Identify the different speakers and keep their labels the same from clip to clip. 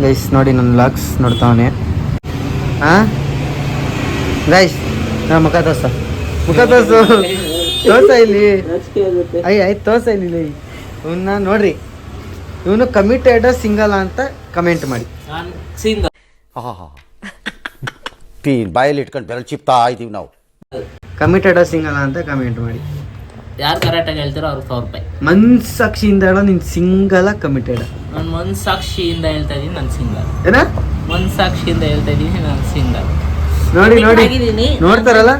Speaker 1: Guys ನೋಡಿ ನನ್ನ vlogs ನೋಡ್ತಾವನೆ. ಹಾಂ ಗೈಸ್ ಮುಖ ತೋರ್ಸ ಇಲ್ಲಿ ಆಯ್ತು ತೋರ್ಸ ಇಲ್ಲಿ ಇವನ್ನ ನೋಡ್ರಿ. ಇವನು ಕಮಿಟೆಡ್ ಸಿಂಗಲ್ ಅಂತ ಕಮೆಂಟ್ ಮಾಡಿ.
Speaker 2: ಬಾಯಲ್ಲಿ ಇಟ್ಕೊಂಡು ಬೆರಳು ಚಿಪ್ತಾ ಇದ್ದೀವಿ ನಾವು.
Speaker 1: ಕಮಿಟೆಡ್ ಸಿಂಗಲ್ ಅಂತ ಕಮೆಂಟ್ ಮಾಡಿ.
Speaker 3: ಯಾರು ಕರೆಕ್ಟಾಗಿ ಹೇಳ್ತಾರೋ ಅವ್ರಿಗೆ 100 ರೂಪಾಯಿ.
Speaker 1: ಮನ್ಸಾಕ್ಷಿಯಿಂದ ಹೇಳೋ ನೀನು ಸಿಂಗಲ್ ಕಮಿಟೆಡ್?
Speaker 3: ನಾನು ಮನ್ಸಾಕ್ಷಿಯಿಂದ ಹೇಳ್ತಾ ಇದ್ದೀನಿ ನಾನು ಸಿಂಗಲ್.
Speaker 1: ಏನ
Speaker 3: ಮನ್ಸಾಕ್ಷಿಯಿಂದ ಹೇಳ್ತಾ ಇದ್ದೀನಿ ನಾನು ಸಿಂಗಲ್.
Speaker 1: ನೋಡಿ ನೋಡ್ತಾರಲ್ಲ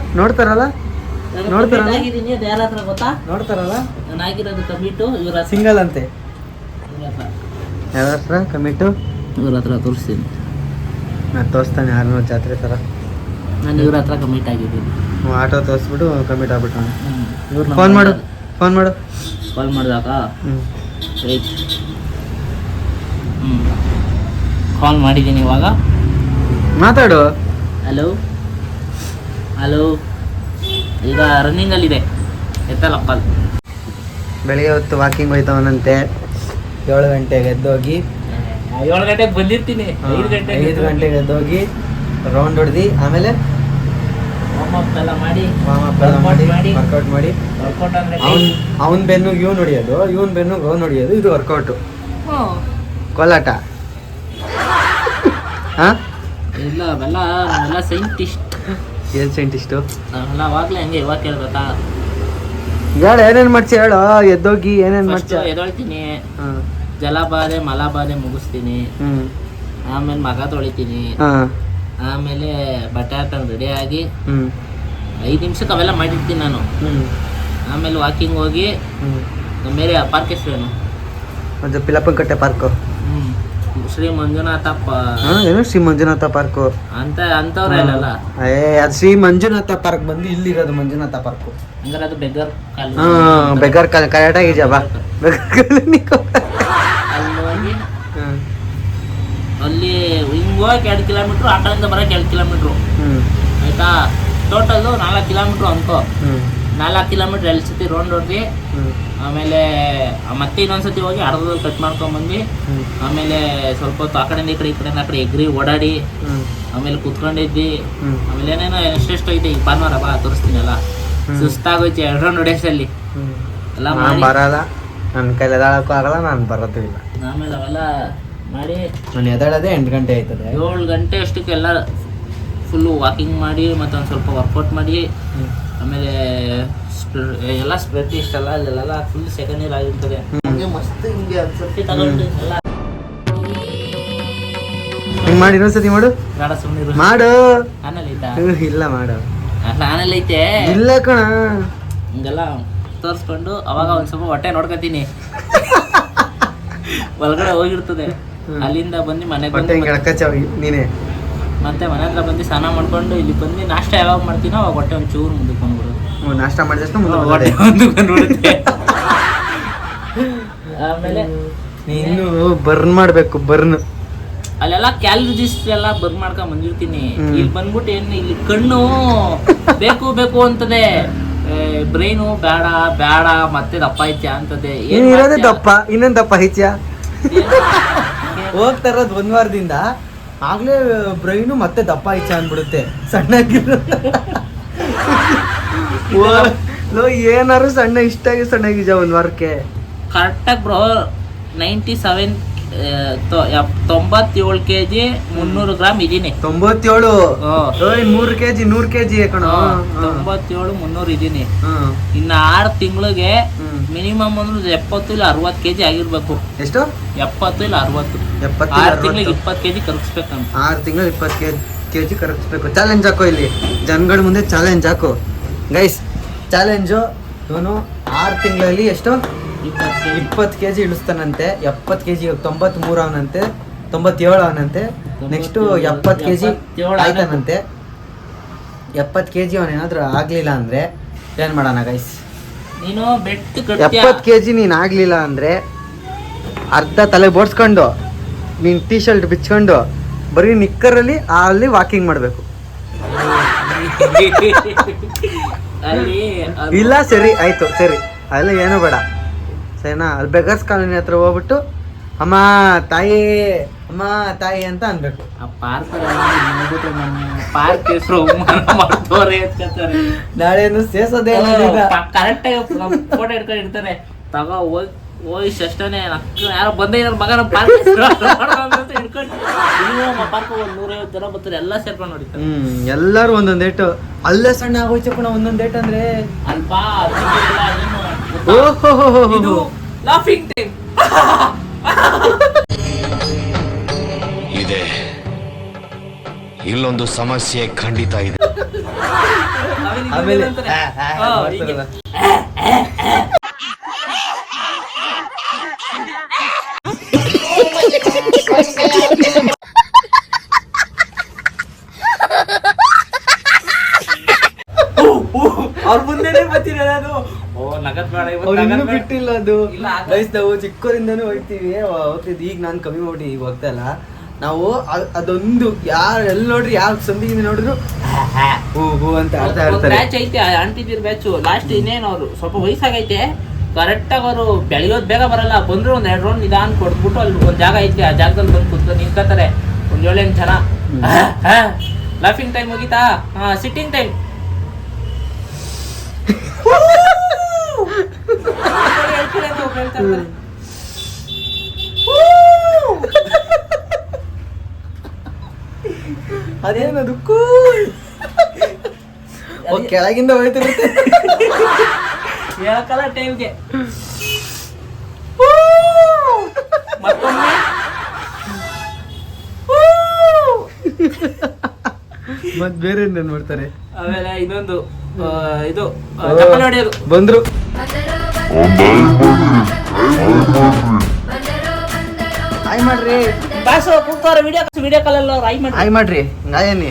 Speaker 3: ಅದು ಯಾರ ಹತ್ರ ಗೊತ್ತಾ?
Speaker 1: ನೋಡ್ತಾರಲ್ಲ
Speaker 3: ನಾನು ಆಗಿರೋದು ಕಮಿಟು ಇವ್ರ
Speaker 1: ಸಿಂಗಲ್ ಅಂತೆ. ಯಾರ ಹತ್ರ ಕಮಿಟು?
Speaker 3: ಇವ್ರ ಹತ್ರ ತೋರಿಸ್ತೀನಿ.
Speaker 1: ನಾನು ತೋರಿಸ್ತಾನೆ ಯಾರನ್ನೋ ಜಾತ್ರೆ ಥರ.
Speaker 3: ನಾನು ಇವ್ರ ಹತ್ರ ಕಮಿಟ್ ಆಗಿದ್ದೀನಿ.
Speaker 1: ಆಟೋ ತೋರಿಸ್ಬಿಟ್ಟು ಕಮಿಟ್ ಆಗ್ಬಿಟ್ಟು
Speaker 3: ಇವ್ರನ್ನ
Speaker 1: ಫೋನ್ ಮಾಡು
Speaker 3: ಕಾಲ್ ಮಾಡಿದಾಗ ಕಾಲ್ ಮಾಡಿದ್ದೀನಿ. ಇವಾಗ
Speaker 1: ಮಾತಾಡು.
Speaker 3: ಹಲೋ ಈಗ ರನ್ನಿಂಗಲ್ಲಿದೆ, ಎತ್ತಲ್ಲ ಕಾಲ್.
Speaker 1: ಬೆಳಿಗ್ಗೆ ಹೊತ್ತು ವಾಕಿಂಗ್ ಹೋಯ್ತವನಂತೆ. 7 ಗಂಟೆಗೆ ಎದ್ದೋಗಿ
Speaker 3: 7 ಗಂಟೆಗೆ ಬಂದಿರ್ತೀನಿ. 5
Speaker 1: ಗಂಟೆಗೆ ಎದ್ದೋಗಿ ರೌಂಡ್ ಹೊಡೆದು ಆಮೇಲೆ
Speaker 3: ವಾರ್ಮಪ್ ಎಲ್ಲ ಮಾಡಿ
Speaker 1: ವರ್ಕೌಟ್ ಮಾಡಿ ಅವನ ಬೆನ್ನುಗೆ ಇವ್ನು ಹೊಡಿಯೋದು, ಇವನ್ ಬೆನ್ನುಗೆ ಅವ್ನು ಹೊಡಿಯೋದು. ಇದು ವರ್ಕೌಟು ಕೋಲಾಟ. ಹಾಂ
Speaker 3: ಇಲ್ಲ ಅವೆಲ್ಲ ಸೈಂಟಿಸ್ಟ್.
Speaker 1: ಏನು ಸೈಂಟಿಸ್ಟು?
Speaker 3: ನಾವೆಲ್ಲ ಅವಾಗಲೇ ಹಂಗೆ ಇವಾಗ ಕೇಳ್ಬೇಕಾ?
Speaker 1: ಹೇಳು ಏನೇನು ಮಾಡ್ಸಿ ಹೇಳು. ಎದ್ದೋಗಿ ಏನೇನು ಮಾಡ್ಸಿ?
Speaker 3: ಎದ್ದೊಳ್ತೀನಿ, ಜಲಬಾಧೆ ಮಲಬಾಧೆ ಮುಗಿಸ್ತೀನಿ, ಆಮೇಲೆ ಮಗ ತೊಳಿತೀನಿ, ಆಮೇಲೆ ಬಟ್ಟೆ ಹಾಕೊಂಡು ರೆಡಿ ಆಗಿ 5 ನಿಮಿಷಕ್ಕೆ ಅವೆಲ್ಲ ಮಾಡಿರ್ತೀನಿ ನಾನು. ಆಮೇಲೆ ವಾಕಿಂಗ್ ಹೋಗಿ ಬೇರೆ ಪಾರ್ಕ್ ಹೆಸರೇನು?
Speaker 1: ಒಂದು ಪಿಲಪ್ಪನಕಟ್ಟೆ ಪಾರ್ಕು.
Speaker 3: ಶ್ರೀ ಮಂಜುನಾಥ
Speaker 1: ಏನು ಶ್ರೀ ಮಂಜುನಾಥ ಪಾರ್ಕು
Speaker 3: ಅಂತವ್ರ ಇಲ್ಲಲ್ಲ.
Speaker 1: ಅದು ಶ್ರೀ ಮಂಜುನಾಥ ಪಾರ್ಕ್ ಬಂದು ಇಲ್ಲಿರೋದು ಮಂಜುನಾಥ ಪಾರ್ಕು.
Speaker 3: ಹಂಗಾರೆ ಅದು ಬೆಗ್ಗರ್ ಕಾಲ್.
Speaker 1: ಬೆಗ್ಗರ್ ಕಾಲ್ ಕರೆಕ್ಟಾಗಿ ಬಾ.
Speaker 3: ಅಲ್ಲಿ ಹಿಂಗೆ ಹೋಗಕ್ಕೆ 2 ಕಿಲೋಮೀಟ್ರು, ಆ ಕಡೆಯಿಂದ ಬರೋಕೆ 2 ಕಿಲೋಮೀಟ್ರು ಆಯ್ತಾ. ಟೋಟಲ್ಲು 4 ಕಿಲೋಮೀಟ್ರು ಅನ್ಕೋ. 4 ಕಿಲೋಮೀಟ್ರ್ 2 ಸತಿ ರೌಂಡ್ ಹೊಡ್ದು ಆಮೇಲೆ ಮತ್ತೆ ಇನ್ನೊಂದ್ಸತಿ ಹೋಗಿ ಅರ್ಧದಲ್ಲಿ ಕಟ್ ಮಾಡ್ಕೊಂಡ್ಬಂದು ಆಮೇಲೆ ಸ್ವಲ್ಪ ಹೊತ್ತು ಆ ಕಡೆಯಿಂದ ಈ ಕಡೆ ಎಗ್ರಿ ಓಡಾಡಿ ಆಮೇಲೆ ಕುತ್ಕೊಂಡಿದ್ವಿ. ಆಮೇಲೆ ಏನೇನೋ ಎಷ್ಟೆಷ್ಟು ಐತೆ. ಈಗ ಭಾನುವಾರ ಬಾ ತೋರಿಸ್ತೀನಲ್ಲ. ಸುಸ್ತಾಗೋಯ್ತು 2 ರೌಂಡ್ ಹೊಡೆಯೋಷ್ಟಲ್ಲಿ ಎಲ್ಲ
Speaker 1: ಬರಲ್ಲ. ನನ್ನ ಕೈಲಿ ಎದಾಳಕ್ಕೂ ಆಗಲ್ಲ, ನಾನು ಬರೋದು ಇಲ್ಲ.
Speaker 3: ಆಮೇಲೆ ಅವೆಲ್ಲ ಮಾಡಿ
Speaker 1: ನಾನು ಎದಾಳೋದೇ 8 ಗಂಟೆ ಆಯ್ತದೆ.
Speaker 3: 7 ಗಂಟೆ ಅಷ್ಟಕ್ಕೆಲ್ಲ ಫುಲ್ಲು ವಾಕಿಂಗ್ ಮಾಡಿ ಮತ್ತು ಒಂದು ಸ್ವಲ್ಪ ವರ್ಕೌಟ್ ಮಾಡಿ ಆಮೇಲೆ ಎಲ್ಲ ಸ್ಪ್ರೆಡ್ ಇಷ್ಟಲ್ಲ ಅಲ್ಲೆಲ್ಲ ಫುಲ್ ಸೆಕೆಂಡ್ ಇಯರ್ ಆಗಿರ್ತದೆ. ಹಂಗೆ ಮಸ್ತ್ ಹಿಂಗೆ ಸರ್ತಿ ತಗೊಂಡು ಎಲ್ಲ
Speaker 1: ಹಿಂಗೆ ಮಾಡಿ ಇನ್ನೊಂದ್ಸತಿ ಮಾಡು.
Speaker 3: ಬೇಡ ಸುಮ್ಮನೆ
Speaker 1: ಮಾಡು.
Speaker 3: ಆನಲ್ಲಿ ಐತಾ?
Speaker 1: ಇಲ್ಲ ಮಾಡು.
Speaker 3: ಆನಲ್ಲಿ ಐತೆ
Speaker 1: ಇಲ್ಲ ಕಣ.
Speaker 3: ಹಿಂಗೆಲ್ಲ ತೋರಿಸ್ಕೊಂಡು ಅವಾಗ ಒಂದು ಸ್ವಲ್ಪ ಹೊಟ್ಟೆ ನೋಡ್ಕೊತೀನಿ. ಒಳಗಡೆ ಹೋಗಿರ್ತದೆ. ಅಲ್ಲಿಂದ ಬಂದು ಮನೆಗೆ
Speaker 1: ನೀನೆ
Speaker 3: ಮತ್ತೆ ಮನೆ ಹತ್ರ ಬಂದು ಸ್ನಾನ ಮಾಡ್ಕೊಂಡು ಇಲ್ಲಿ ಬಂದು ನಾಷ್ಟ ಯಾವಾಗ ಮಾಡ್ತೀನೋ ಅವಾಗ ಹೊಟ್ಟೆ ಒಂದು ಚೂರು ಮುಂದಕ್ಕೆ ಬಂದ್ಬಿಡೋದು.
Speaker 1: ನಾಷ್ಟ ಮಾಡಿದಷ್ಟು
Speaker 3: ಹೊಟ್ಟೆ ಮುಂದಕ್ಕೆ ಬಂದ್ಬಿಡುತ್ತೆ. ಆಮೇಲೆ
Speaker 1: ನೀನು ಬರ್ನ್ ಮಾಡಬೇಕು. ಬರ್ನ್
Speaker 3: ಅಲ್ಲೆಲ್ಲ ಕ್ಯಾಲರೀಸ್ ಎಲ್ಲ ಬರ್ನ್ ಮಾಡ್ಕೊಂಡ್ ಬಂದಿರ್ತೀನಿ. ಇಲ್ಲಿ ಬಂದ್ಬಿಟ್ಟು ಏನು ಇಲ್ಲಿ ಕಣ್ಣು ಬೇಕು ಅಂತದೆ, ಬ್ರೈನು ಬೇಡ ಮತ್ತೆ ದಪ್ಪ ಐತ್ಯಾ ಅಂತದೆ.
Speaker 1: ಇರೋದೇ ದಪ್ಪ, ಇನ್ನೊಂದು ದಪ್ಪ ಐತ್ಯಾ? ಹೋಗ್ತಾ ಇರೋದು 1 ವಾರದಿಂದ ಆಗ್ಲೇ ಬ್ರೈನು ಮತ್ತೆ ದಪ್ಪ ಐತ್ಯಾ ಅಂದ್ಬಿಡುತ್ತೆ. ಸಣ್ಣಗಿರೋ ಏನಾರು ಸಣ್ಣಗಿಜ 1 ವಾರಕ್ಕೆ.
Speaker 3: ಕರೆಕ್ಟಾಗಿ ಬ್ರೋ 97 kg 300 ಗ್ರಾಮ್ ಇದೀನಿ.
Speaker 1: 97 3 kg 100 kg ಕಣೋ.
Speaker 3: 97 300 ಇದೀನಿ. ಇನ್ನು 6 ತಿಂಗಳಿಗೆ ಮಿನಿಮಮ್ ಅಂದ್ರೆ 70 ಇಲ್ಲ 60 kg ಆಗಿರ್ಬೇಕು.
Speaker 1: ಎಷ್ಟು?
Speaker 3: 70 ಇಲ್ಲ 60. 6 ತಿಂಗಳಿಗೆ 20 kg ಕರಗಿಸ್ಬೇಕಂತ.
Speaker 1: 6 ತಿಂಗಳಿಗೆ 20 kg ಕರಗಿಸ್ಬೇಕು. ಚಾಲೆಂಜ್ ಹಾಕೋ ಇಲ್ಲಿ ಜನಗಳ ಮುಂದೆ. ಚಾಲೆಂಜ್ ಹಾಕು ಗೈಸ್. ಚಾಲೆಂಜು ಇವನು 6 ತಿಂಗಳಲ್ಲಿ ಎಷ್ಟು 20 kg ಇಳಿಸ್ತಾನಂತೆ. 70 kg 93 ಅವನಂತೆ, 97 ಅವನಂತೆ. ನೆಕ್ಸ್ಟು 70 kg ಆಯ್ತಾನಂತೆ. 70 kg ಅವನೇನಾದ್ರೂ ಆಗ್ಲಿಲ್ಲ ಅಂದ್ರೆ ಏನ್ ಮಾಡೋಣ ಗೈಸ್?
Speaker 3: ನೀನು
Speaker 1: 70 kg ನೀನ್ ಆಗ್ಲಿಲ್ಲ ಅಂದ್ರೆ ಅರ್ಧ ತಲೆ ಬೋಡ್ಸ್ಕೊಂಡು ನೀನ್ ಟೀ ಶರ್ಟ್ ಬಿಚ್ಕೊಂಡು ಬರೀ ನಿಕ್ಕರಲ್ಲಿ ಅಲ್ಲಿ ವಾಕಿಂಗ್ ಮಾಡ್ಬೇಕು. ಇಲ್ಲ ಸರಿ ಆಯ್ತು, ಸರಿ ಅಲ್ಲ ಏನೂ ಬೇಡ ಸರಿನಾ. ಅಲ್ಲಿ ಬೆಗರ್ಸ್ ಕಾಲೋನಿ ಹತ್ರ ಹೋಗ್ಬಿಟ್ಟು ಅಮ್ಮ ತಾಯಿ ಅಮ್ಮ ತಾಯಿ ಅಂತ ಅನ್ಬೇಕು.
Speaker 3: ಆ ಪಾರ್ಕ್ ಪಾರ್ಕ್ ಹೆಸರು ಮಾಡ್ತವ್ರೆ
Speaker 1: ನಾಳೆನು ಸೇರ್ಸೋದೇ
Speaker 3: ಕರೆಕ್ಟ್ ಆಗಿ ಫೋಟೋ ಹಿಡ್ಕೊಂಡು ಇರ್ತಾರೆ. ತಗೋ ಹೋಗಿ ಅಷ್ಟೇ ಯಾರೋ ಬಂದೇ ಇರೋ ಮಗನ ಪಾರ್ಕ್ ಹಿಡ್ಕೊಂಡು ಪಾರ್ಕ್ 150 ಜನ ಬರ್ತಾರೆ, ಎಲ್ಲ ಸೇರ್ಕೊಂಡು ನೋಡಿತಾರೆ.
Speaker 1: ಎಲ್ಲಾರು ಒಂದೊಂದ್ ಏಟು. ಅಲ್ಲೇ ಸಣ್ಣ ಆಗೋಯ್ತಪ್ಪ ಒಂದೊಂದ್ ಏಟ್ ಅಂದ್ರೆ
Speaker 3: ಅಲ್ಪ
Speaker 1: ಇದು
Speaker 3: ಲಾಫಿಂಗ್ ಟೈಮ್
Speaker 4: ಇದೆ. ಇಲ್ಲೊಂದು ಸಮಸ್ಯೆ ಖಂಡಿತ ಇದೆ.
Speaker 1: ಆಮೇಲೆ
Speaker 3: ಅವ್ರ ಮುಂದೆನೆ ಬರ್ತೀನಿ ನಾನು. ಓ ನಗದ್ ಬೇಡ
Speaker 1: ಇನ್ನೂ ಬಿಟ್ಟಿಲ್ಲ ಅದು.
Speaker 3: ಇಲ್ಲ,
Speaker 1: ಗೈಸ್ ನಾವು ಚಿಕ್ಕವರಿಂದಾನು ಹೋಗ್ತೀವಿ, ಹೋಗ್ತಿದ್ವಿ. ಈಗ ನಾನು ಕಮ್ಮಿ ಮಾಡಿ ಈಗ ಹೋಗ್ತಾ ಇಲ್ಲ. ನಾವು ಅದೊಂದು ಯಾರು ಎಲ್ಲಿ ನೋಡ್ರಿ ಯಾವ ಸಂದಿಗಿಂದ ನೋಡಿದ್ರು ಹೂ ಅಂತ ಆಡ್ತಾ ಇರ್ತಾರೆ.
Speaker 3: ಬ್ಯಾಚ್ ಐತೆ ಆಂಟಿದಿರ್ ಬ್ಯಾಚು. ಲಾಸ್ಟ್ ಇನ್ನೇನು ಅವರು ಸ್ವಲ್ಪ ವಯಸ್ಸಾಗೈತೆ, ಕರೆಕ್ಟಾಗಿ ಅವರು ಬೆಳೆಯೋದು ಬೇಗ ಬರಲ್ಲ. ಬಂದ್ರು ಒಂದ್ 2 ರೌಂಡ್ ನಿಧಾನ ಕೊಡ್ಬಿಟ್ಟು ಅಲ್ಲಿ ಒಂದ್ ಜಾಗ ಐತೆ, ಆ ಜಾಗದಲ್ಲಿ ಬಂದು ಕುತ್ಕೊಂಡು ನಿಂತ್ಕೊತಾರೆ ಒಂದ್ 7-8 ಜನ. ಲಾಫಿಂಗ್ ಟೈಮ್ ಮುಗೀತಾ? Sitting time.
Speaker 1: ಅದೇನದು ಕೆಳಗಿಂದ ಹೋಯ್ತಿರುತ್ತೆ
Speaker 3: ಹೇಳಕ್ಕಲ್ಲ ಟೈಮ್ಗೆ. ಮತ್ತೊಮ್ಮೆ
Speaker 1: ಮತ್ ಬೇರೆ ಏನ್ ಮಾಡ್ತಾರೆ.
Speaker 3: ಆಮೇಲೆ ಇನ್ನೊಂದು ಇದು ಚಪ್ಪಲಿ ಹೊಡೆಯೋದು.
Speaker 1: ಬಂದ್ರು ಹಾಯ್ ಮಾಡ್ರಿ,
Speaker 3: ಬಾಸು ಕೂತ್ಕೋರ ವಿಡಿಯೋ ಕಾಲಲ್ಲಿ ಅವ್ರು
Speaker 1: ಹಾಯ್ ಮಾಡ್ರಿ. ಗಾಯನಿ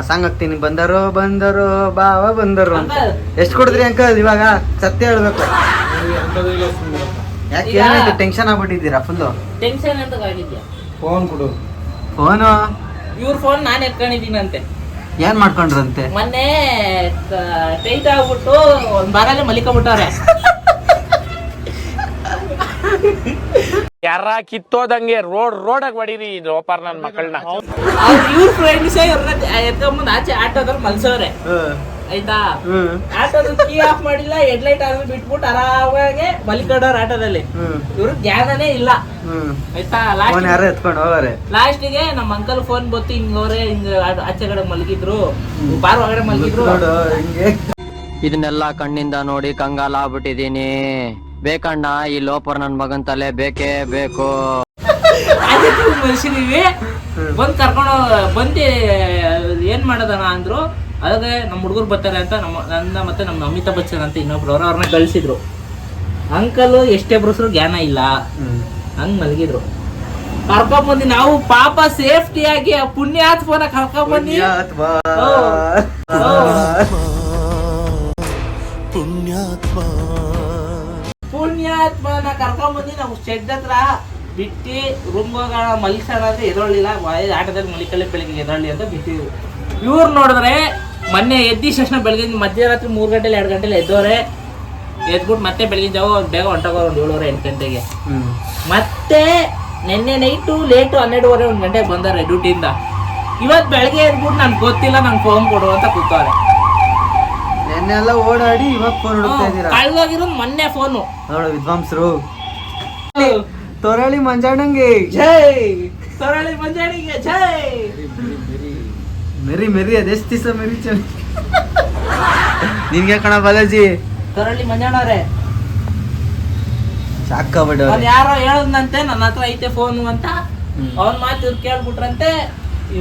Speaker 1: ಸಾಂಗ್ ಹಾಕ್ತೀನಿ. ಬಂದರು ಬಂದರು ಬಾವ ಬಂದರು ಅಂತ. ಎಷ್ಟು ಕೊಡಿದ್ರಿ ಅಂಕಲ್? ಇವಾಗ ಸತ್ಯ ಹೇಳ್ಬೇಕು. ಯಾಕೆ ಏನಾಯ್ತು? Tension ಆಗ್ಬಿಟ್ಟಿದ್ದೀರಾ full?
Speaker 3: ಟೆನ್ಷನ್ ಅಂತ ಆಗಿದ್ಯಾ?
Speaker 1: ಫೋನ್ ಕೊಡು. ಫೋನು
Speaker 3: ಇವ್ರ ಫೋನ್ ನಾನು ಎತ್ಕೊಂಡಿದ್ದೀನಂತೆ.
Speaker 1: ಏನ್ ಮಾಡ್ಕೊಂಡ್ರಂತೆ?
Speaker 3: ಮೊನ್ನೆ ಟೈಟ್ ಆಗ್ಬಿಟ್ಟು ಒಂದ್ ಬಾರಲ್ಲೇ ಮಲಿಕೊಂಡ್ಬಿಟ್ಟವ್ರೆ.
Speaker 5: ಯಾರ ಕಿತ್ತೋದಂಗೆ ರೋಡಾಗ ಹೊಡೀರಿ ಲೋಪರ್ ನನ್ ಮಕ್ಕಳನ್ನ.
Speaker 3: ಇವ್ರ ಫ್ರೆಂಡ್ಸ್ ಎತ್ಕೊಂಡ್ಬಂದು ಆಚೆ ಆಟೋದಲ್ಲಿ ಮಲ್ಸವ್ರೆ ಆಯ್ತಾ. ಆಟೋದ ಕೀ ಆಫ್ ಮಾಡಿಲ್ಲ, ಹೆಡ್ಲೈಟ್ ಆಗಿ ಬಿಟ್ಬಿಟ್ಟು ಆರಾಮಾಗೆ ಮಲಿಕೊಂಡವ್ರ ಆಟೋದಲ್ಲಿ. ಇವ್ರ ಜ್ಞಾನನೇ ಇಲ್ಲ ಆಯ್ತಾ.
Speaker 1: ಫೋನ್ ಯಾರು ಎತ್ಕೊಂಡು ಹೋಗೋರೆ.
Speaker 3: ಲಾಸ್ಟಿಗೆ ನಮ್ಮ ಅಂಕಲ್ ಫೋನ್ ಬತ್ತಿ ಹಿಂಗವ್ರೆ, ಹಿಂಗ ಆಚೆ ಕಡೆ ಮಲಗಿದ್ರು, ಬಾರ್ ಒಳಗಡೆ ಮಲಗಿದ್ರು.
Speaker 1: ನೋಡು ಹಿಂಗೆ
Speaker 6: ಇದನ್ನೆಲ್ಲ ಕಣ್ಣಿಂದ ನೋಡಿ ಕಂಗಾಲ ಆಗ್ಬಿಟ್ಟಿದೀನಿ. ಬೇಕಣ್ಣ ಈ ಲೋಪರ್ ನನ್ ಮಗನ್ ತಲೆ ಬೇಕೇ ಬೇಕು.
Speaker 3: ಮನುಷ್ಯನಿಗೆ ಬಂದ್ ಕರ್ಕೊಂಡು ಬಂದು ಏನ್ ಮಾಡೋದನ ಅಂದ್ರು. ಅದೇ ನಮ್ಮ ಹುಡುಗರು ಬರ್ತಾರೆ ಅಂತ ನನ್ನ ಮತ್ತೆ ನಮ್ಮ ಅಮಿತಾಬ್ ಬಚ್ಚನ್ ಅಂತ ಇನ್ನೊಬ್ರು ಅವ್ರನ್ನ ಕಳ್ಸಿದ್ರು. ಅಂಕಲ್ ಎಷ್ಟೇ ಬರೋಸ್ರು ಜ್ಞಾನ ಇಲ್ಲ, ಹಂಗ್ ಮಲಗಿದ್ರು. ಕರ್ಕೊಂಬಂದಿ ನಾವು ಪಾಪ ಸೇಫ್ಟಿಯಾಗಿ ಪುಣ್ಯಾತ್ಮನ ಕರ್ಕೊಂಬಂದಿ. ಪುಣ್ಯಾತ್ಮನ ಕರ್ಕೊಂಬಂದಿ ನಾವು ಶೆಡ್ ಹತ್ರ ಬಿಟ್ಟು ರೂಮ್ಗೆ ಹೋಗೋಣ ಮಲ್ಸೋಣ ಅಂತ ಎದೊಳ್ಳಿಲ್ಲ. ಆಟದಲ್ಲಿ ಮಲಿಕಲ್ಲೇ ಬೆಳಿಗ್ಗೆ ಎದೊಳ್ಳಿ ಅಂತ ಬಿಟ್ಟಿದ್ರು. ಇವ್ರು ನೋಡಿದ್ರೆ ಮೊನ್ನೆ ಎದ್ದಿದ ತಕ್ಷಣ ಬೆಳಗ್ಗೆ ಮಧ್ಯರಾತ್ರಿ 3 ಗಂಟೆಲಿ 2 ಗಂಟೆಲಿ ಎದ್ದವ್ರೆ. ಎದ್ಬಿಟ್ಟು ಮತ್ತೆ ಬೆಳಗಿನ ಜಾವ ಬೇಗ ಹೊಂಟೋಗೋರು ಒಂದು 7-8 ಗಂಟೆಗೆ. ಮತ್ತೆ ನಿನ್ನೆ ನೈಟು ಲೇಟು 12:30 1 ಗಂಟೆಗೆ ಬಂದಾರೆ ಡ್ಯೂಟಿಯಿಂದ. ಇವತ್ತು ಬೆಳಗ್ಗೆ ಎದ್ಬಿಟ್ಟು ನನ್ಗೆ ಗೊತ್ತಿಲ್ಲ, ನಂಗೆ ಫೋನ್ ಕೊಡು ಅಂತ ಕೂತವ್ರೆ.
Speaker 1: ನೆನ್ನೆಲ್ಲ ಓಡಾಡಿ ಇವಾಗ ಫೋನ್ ಹುಡುಕ್ತಾ ಇದ್ದೀರಾ.
Speaker 3: ಕಳ್ದೋಗಿರೋದು ಮೊನ್ನೆ ಫೋನು.
Speaker 1: ನೋಡು ವಿದ್ವಾಂಸರು. ತೊರಳಿ ಮಂಜಾಣಂಗೆ
Speaker 3: ಜೈ, ತೊರಳಿ ಮಂಜಾಣಿಗೆ ಜೈ.
Speaker 1: ಮೆರಿ ಮೆರಿ ಅದೆಷ್ಟು ದಿವಸ ಮೆರಿ ಚಳಿ ನಿನ್ಗೆ ಕಣ ಬಾಲಾಜಿ.
Speaker 3: ತೊರಳಿ ಮಂಜಾಣವ್ರೆ
Speaker 1: ಸಾಕಾಗ್ಬಿಟ್ಟು
Speaker 3: ಅವ್ನು ಯಾರೋ ಹೇಳದ್ನಂತೆ ನನ್ನ ಹತ್ರ ಐತೆ ಫೋನು ಅಂತ. ಅವ್ನ ಮಾತು ಇವ್ರು ಕೇಳ್ಬಿಟ್ರಂತೆ.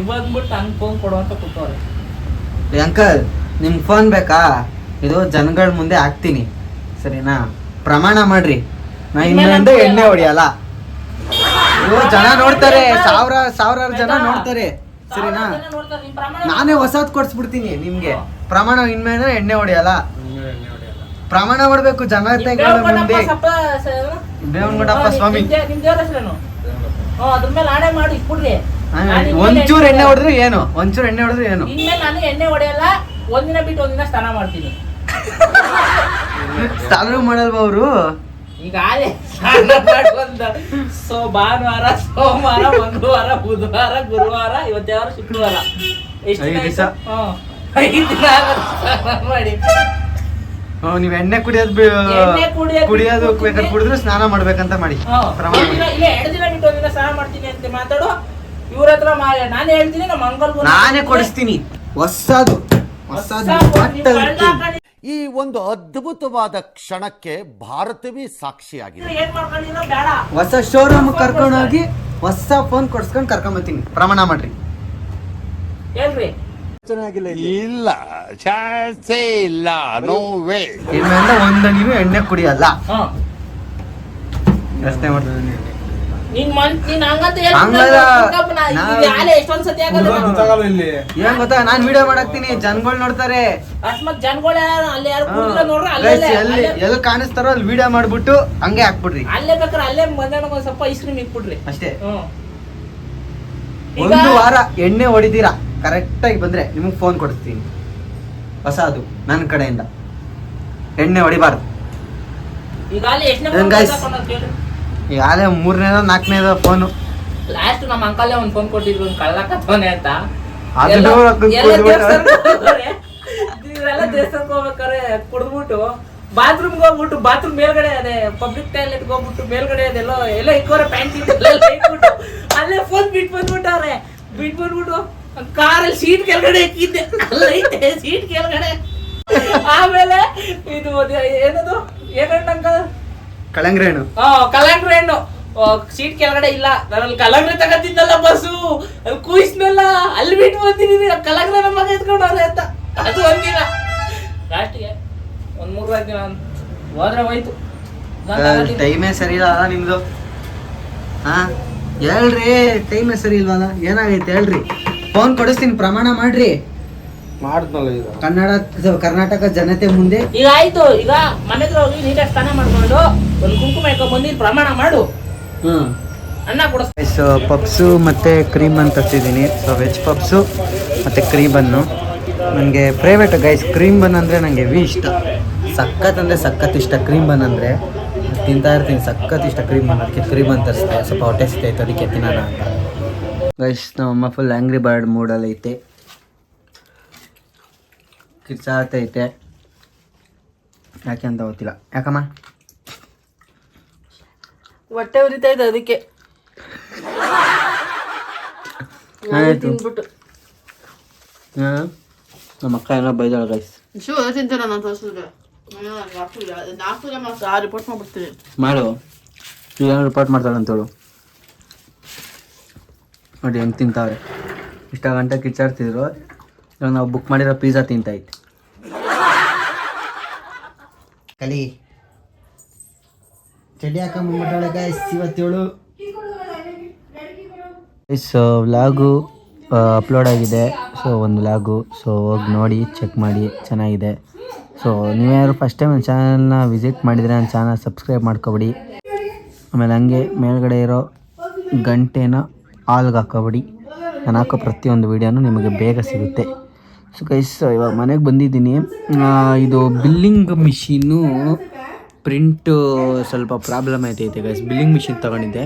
Speaker 3: ಬಂದ್ಬಿಟ್ಟು ಹಂಗೆ ಫೋನ್ ಕೊಡುವಂತ ಕೂತವ್ರೆ.
Speaker 1: ಅಂಕಲ್ ನಿಮ್ಗೆ ಫೋನ್ ಬೇಕಾ? ಇದು ಜನಗಳ ಮುಂದೆ ಹಾಕ್ತೀನಿ ಸರಿನಾ? ಪ್ರಮಾಣ ಮಾಡ್ರಿ, ನಾ ಇನ್ನೊಂದು ಎಣ್ಣೆ ಹೊಡಿಯಲ್ಲ. ಜನ ನೋಡ್ತಾರೆ, ಸಾವಿರಾರು ಜನ ನೋಡ್ತಾರೆ ಸರಿನಾ? ನಾನೇ ಹೊಸದ್ ಕೊಡ್ಸ್ಬಿಡ್ತೀನಿ ನಿಮ್ಗೆ. ಪ್ರಮಾಣ ಇನ್ಮೇಲೆ ಎಣ್ಣೆ ಹೊಡಿಯಲ್ಲ, ಪ್ರಮಾಣ ಮಾಡ್ಬೇಕು ಜನತೆಗಳ ಮುಂದೆ. ದೇವನಗುಂಡಪ್ಪ ಸ್ವಾಮಿ.
Speaker 3: ಅದ್ರ ಮೇಲೆ ಆಣೆ ಮಾಡಿ ಇಟ್ಬಿಡ್ರಿ.
Speaker 1: ಒಂಚೂರು ಎಣ್ಣೆ ಹೊಡೆದ್ರೆ ಏನು? ಒಂಚೂರು ಎಣ್ಣೆ ಹೊಡೆದ್ರೆ ಏನು?
Speaker 3: ಇನ್ಮೇಲೆ ನಾನು ಎಣ್ಣೆ ಹೊಡೆಯಲ್ಲ. ಒಂದಿನ ಬಿಟ್ಟು ಒಂದಿನ ಸ್ನಾನ ಮಾಡ್ತೀನಿ.
Speaker 1: ಸ್ನಾನ ಮಾಡಲ್ವ ಅವರು?
Speaker 3: ಈಗ ಸ್ನಾನ ಮಾಡುವಂತ ಭಾನುವಾರ, ಸೋಮವಾರ, ಮಂಗಳವಾರ, ಬುಧವಾರ, ಗುರುವಾರ, ಇವತ್ತು ಯಾರು ಶುಕ್ರವಾರ, ಎಷ್ಟು
Speaker 1: 5 ದಿವಸ.
Speaker 3: 5 ದಿನ ಸ್ನಾನ ಮಾಡಿ.
Speaker 1: ನೀವ್ ಎಣ್ಣೆ ಕುಡಿಯೋದು ಬೇಕಾದ್ರೆ ಕುಡಿದ್ರೆ ಸ್ನಾನ ಮಾಡ್ಬೇಕಂತ ಮಾಡಿ ಪ್ರಮಾಣ ಮಾಡಿ.
Speaker 3: ಇಲ್ಲ 2 ದಿನ ಬಿಟ್ಟು 1 ದಿನ ಸ್ನಾನ ಮಾಡ್ತೀನಿ ಅಂತ ಮಾತಾಡು. ಇವ್ರ ಹತ್ರ ನಾನು ಹೇಳ್ತೀನಿ, ನಮ್ಮ ಅಂಕಲ್
Speaker 1: ನಾನೇ ಕೊಡಿಸ್ತೀನಿ. ಹೊಸದು
Speaker 2: ಈ ಒಂದು ಅದ್ಭುತವಾದ ಕ್ಷಣಕ್ಕೆ ಭಾರತವೇ ಸಾಕ್ಷಿಯಾಗಿದೆ.
Speaker 3: ಏನ್ ಮಾಡ್ಕೊಂಡಿರೋ ಬೇಡ.
Speaker 1: ಹೊಸ ಶೋರೂಮ್ ಕರ್ಕೊಂಡೋಗಿ ಹೊಸ ಫೋನ್ ಕೊಡ್ಸ್ಕೊಂಡು ಕರ್ಕೊಂಬತ್ತೀನಿ. ಪ್ರಮಾಣ ಮಾಡ್ರಿ.
Speaker 3: ಹೇಳ್ರಿ.
Speaker 2: ಇಲ್ಲ, ಚಾನ್ಸೇ ಇಲ್ಲ, ನೋ ವೇ.
Speaker 1: ಇನ್ಮೇಲೆ ನೀವು ಎಣ್ಣೆ ಕುಡಿಯಲ್ಲ. ರಸ್ತೆ ಮಾಡ್ತದೆ
Speaker 3: ನೀನ್ ಹಂಗಂತ ಎಷ್ಟೊಂದ್ ಸತಿ
Speaker 1: ಏನ್ ಗೊತ್ತಾ, ನಾನ್ ವಿಡಿಯೋ ಮಾಡಾಕ್ತೀನಿ, ಜನಗಳು ನೋಡ್ತಾರೆ.
Speaker 3: ಅಕಸ್ಮಾತ್ ಜನಗಳು ಅಲ್ಲಿ ಯಾರು ನೋಡ್ರೆ
Speaker 1: ಎಲ್ಲಿ ಕಾಣಿಸ್ತಾರೋ ಅಲ್ಲಿ ವಿಡಿಯೋ ಮಾಡ್ಬಿಟ್ಟು ಹಂಗೆ ಹಾಕ್ಬಿಡ್ರಿ.
Speaker 3: ಅಲ್ಲೇ ಬೇಕಾದ್ರೆ ಅಲ್ಲೇ ಮಧ್ಯಾಹ್ನ ಒಂದ್ ಸ್ವಲ್ಪ ಐಸ್ ಕ್ರೀಮ್ ಇಟ್ಬಿಡ್ರಿ
Speaker 1: ಅಷ್ಟೇ. 1 ವಾರ ಎಣ್ಣೆ ಹೊಡಿತೀರಾ ಕರೆಕ್ಟ್ ಆಗಿ ಬಂದ್ರೆ ನಿಮಗ್ ಫೋನ್ ಕೊಡ್ತೀನಿ ಹೊಸದು ನನ್ನ ಕಡೆಯಿಂದ. ಎಣ್ಣೆ ಹೊಡಿಬಾರ್ದು.
Speaker 3: ಈಗ
Speaker 1: ಈಗಾಗಲೇ 3ನೇದೋ 4ನೇದೋ ಫೋನು.
Speaker 3: ಲಾಸ್ಟ್ ನಮ್ಮ ಅಂಕಲ್ ಒಂದ್ ಫೋನ್ ಕೊಟ್ಟಿದ್ರು, ಒಂದ್ ಕಳ್ಳಕತ್ತವನೆ ಅಂತ. ದೇವಸ್ಥಾನಕ್ಕೆ ಹೋಗ್ಬೇಕಾರೆ ಕುಡ್ದ್ಬಿಟ್ಟು ಬಾತ್ರೂಮ್ಗೆ ಹೋಗ್ಬಿಟ್ಟು, ಬಾತ್ರೂಮ್ ಮೇಲ್ಗಡೆ ಅದೇ ಪಬ್ಲಿಕ್ ಟಾಯ್ಲೆಟ್ಗೆ ಹೋಗ್ಬಿಟ್ಟು ಮೇಲ್ಗಡೆ ಎಲ್ಲ ಇಕ್ಕೋರೆ ಪ್ಯಾಂಟ್ ಇಟ್ಬಿಟ್ಟು ಅಲ್ಲೇ ಫೋನ್ ಬಿಟ್ಟು ಬಂದ್ಬಿಟ್ಟು ಕಾರಲ್ಲಿ ಸೀಟ್ ಕೆಳಗಡೆ ಇಕ್ಕಿದ್ದೆ. ಅಲ್ಲೈತೆ ಸೀಟ್ ಕೆಳಗಡೆ. ಆಮೇಲೆ ಇದು ಏನದು ಏನಂಗ
Speaker 1: ಕಳಂಗ್ರಿ ಹಣ್ಣು.
Speaker 3: ಕಲಂಗ್ರಿ ಹಣ್ಣು ಸೀಟ್ ಕೆಳಗಡೆ ಇಲ್ಲ. ನಾನಲ್ಲಿ ಕಲಂಗ್ರಿ ತಗತ್ತಿದ್ದಲ್ಲ ಬಸ್ಸು, ಅಲ್ಲಿ ಕೂಯಿಸ್ನಲ್ಲ, ಅಲ್ಲಿ ಬಿಟ್ಟು ಬಂದಿದ್ದೀನಿ. ಕಲಂಗ್ರಿ ನಮ್ಮ ಮಗ ಎತ್ಕೊಂಡವ್ರೆ ಅಂತ. ಅದು ಒಂದಿನ ಲಾಸ್ಟಿಗೆ 1-3 ದಿನ ಹೋದ್ರೆ ಹೋಯ್ತು.
Speaker 1: ಟೈಮೇ ಸರಿ ಇಲ್ಲ ನಿಮ್ದು. ಹಾ ಹೇಳ್ರಿ, ಟೈಮೇ ಸರಿ ಇಲ್ವಲ್ಲ, ಏನಾಗೈತೆ ಹೇಳ್ರಿ. ಫೋನ್ ಕೊಡಿಸ್ತೀನಿ, ಪ್ರಮಾಣ ಮಾಡ್ರಿ. ಕರ್ನಾಟಕ ಜನತೆ ಮುಂದೆ
Speaker 3: ಈಗ ಆಯ್ತು. ಈಗ ಮನೆ ಹತ್ರ ಹೋಗಿ ನೀಟಾಗಿ ಸ್ನಾನ ಮಾಡ್ಕೊಂಡು ಒಂದು ಕುಂಕುಮ ಇಟ್ಕೊಂಡು ಬಂದು ಪ್ರಮಾಣ ಮಾಡು. ಅನ್ನ ಕೊಡಿಸ್ತೀನಿ.
Speaker 1: ಪಪ್ಸು ಮತ್ತೆ ಕ್ರೀಮ್ ಅಂತ ತರ್ತಿದ್ದೀನಿ. ಸೊ ವೆಜ್ ಪಪ್ಸು ಮತ್ತೆ ಕ್ರೀಮ್ ಬನ್ನು ನನಗೆ ಪ್ರೈವೇಟ್ ಗೈಸ್. ಕ್ರೀಮ್ ಬನ್ ಅಂದರೆ ನನಗೆ ಹೆವಿ ಇಷ್ಟ, ಸಖತ್ ಅಂದರೆ ಸಖತ್ ಇಷ್ಟ. ಕ್ರೀಮ್ ಬನ್ ಅಂದರೆ ತಿಂತಾ ಇರ್ತೀನಿ, ಸಖತ್ ಇಷ್ಟ ಕ್ರೀಮ್ ಬನ್. ಅದಕ್ಕೆ ಕ್ರೀಮ್ ಬನ್ ತರಿಸ್ತೆ, ಸ್ವಲ್ಪ ಹೊಟ್ಟೆ ಸಿಗ್ತೈತೆ, ಅದಕ್ಕೆ ತಿನ್ನೋಣ ಅಂತ. ಗೈಸ್ ನಮ್ಮಮ್ಮ ಫುಲ್ ಆ್ಯಂಗ್ರಿ ಬರ್ಡ್ ಮೂಡಲ್ಲಿ ಐತೆ, ಕಿರ್ಚಾತೈತೆ. ಯಾಕೆ ಅಂತ ಗೊತ್ತಿಲ್ಲ. ಯಾಕಮ್ಮ
Speaker 3: ಹೊಟ್ಟೆ ಉರಿತಾ ಇದೆ ಅದಕ್ಕೆ ತಿನ್ಬಿಟ್ಟು.
Speaker 1: ನಮ್ಮ ಅಕ್ಕ ಏನೋ ಬೈದಾಳ ಗೈಸ್.
Speaker 3: ರಿಪೋರ್ಟ್ ಮಾಡ್ಬಿಡ್ತೀವಿ.
Speaker 1: ಮಾಡು, ಏನೋ ರಿಪೋರ್ಟ್ ಮಾಡ್ತಾಳೆ ಅಂತೇಳು. ನೋಡಿ ಹೆಂಗೆ ತಿಂತಾವ್ರೆ. ಇಷ್ಟ ಗಂಟೆ ಕಿಚ್ಚಾಡ್ತಿದ್ರು, ಇವಾಗ ನಾವು ಬುಕ್ ಮಾಡಿರೋ ಪಿಜ್ಜಾ ತಿಂತೈತೆ. ಕಲಿ ಚಡ್ಡಿ ಹಾಕೊಂಡ್ಬಿಟ್ಟಾಳೆ ಗೈಸ್ ಇವತ್ತೇಳು. ವ್ಲಾಗು ಅಪ್ಲೋಡ್ ಆಗಿದೆ. ಸೊ ಒಂದು ವ್ಲಾಗು, ಸೊ ಹೋಗಿ ನೋಡಿ, ಚೆಕ್ ಮಾಡಿ, ಚೆನ್ನಾಗಿದೆ. ಸೊ ನೀವ್ಯಾರು ಫಸ್ಟ್ ಟೈಮ್ ನನ್ನ ಚಾನಲ್ನ ವಿಸಿಟ್ ಮಾಡಿದರೆ ನನ್ನ ಚಾನಲ್ ಸಬ್ಸ್ಕ್ರೈಬ್ ಮಾಡ್ಕೊಬಿಡಿ. ಆಮೇಲೆ ಹಂಗೆ ಮೇಲ್ಗಡೆ ಇರೋ ಗಂಟೆನ ಆಲ್ಗೆ ಹಾಕೋಬಿಡಿ. ನಾನು ಹಾಕೋ ಪ್ರತಿಯೊಂದು ವೀಡಿಯೋನು ನಿಮಗೆ ಬೇಗ ಸಿಗುತ್ತೆ. ಸೊ ಗೈಸ್ ಇವಾಗ ಮನೆಗೆ ಬಂದಿದ್ದೀನಿ. ಇದು ಬಿಲ್ಲಿಂಗ್ ಮಿಷಿನ್ನು ಪ್ರಿಂಟು ಸ್ವಲ್ಪ ಪ್ರಾಬ್ಲಮ್ ಐತೈತೆ ಗೈಸ್. ಬಿಲ್ಲಿಂಗ್ ಮಿಷಿನ್ ತೊಗೊಂಡಿದ್ದೆ,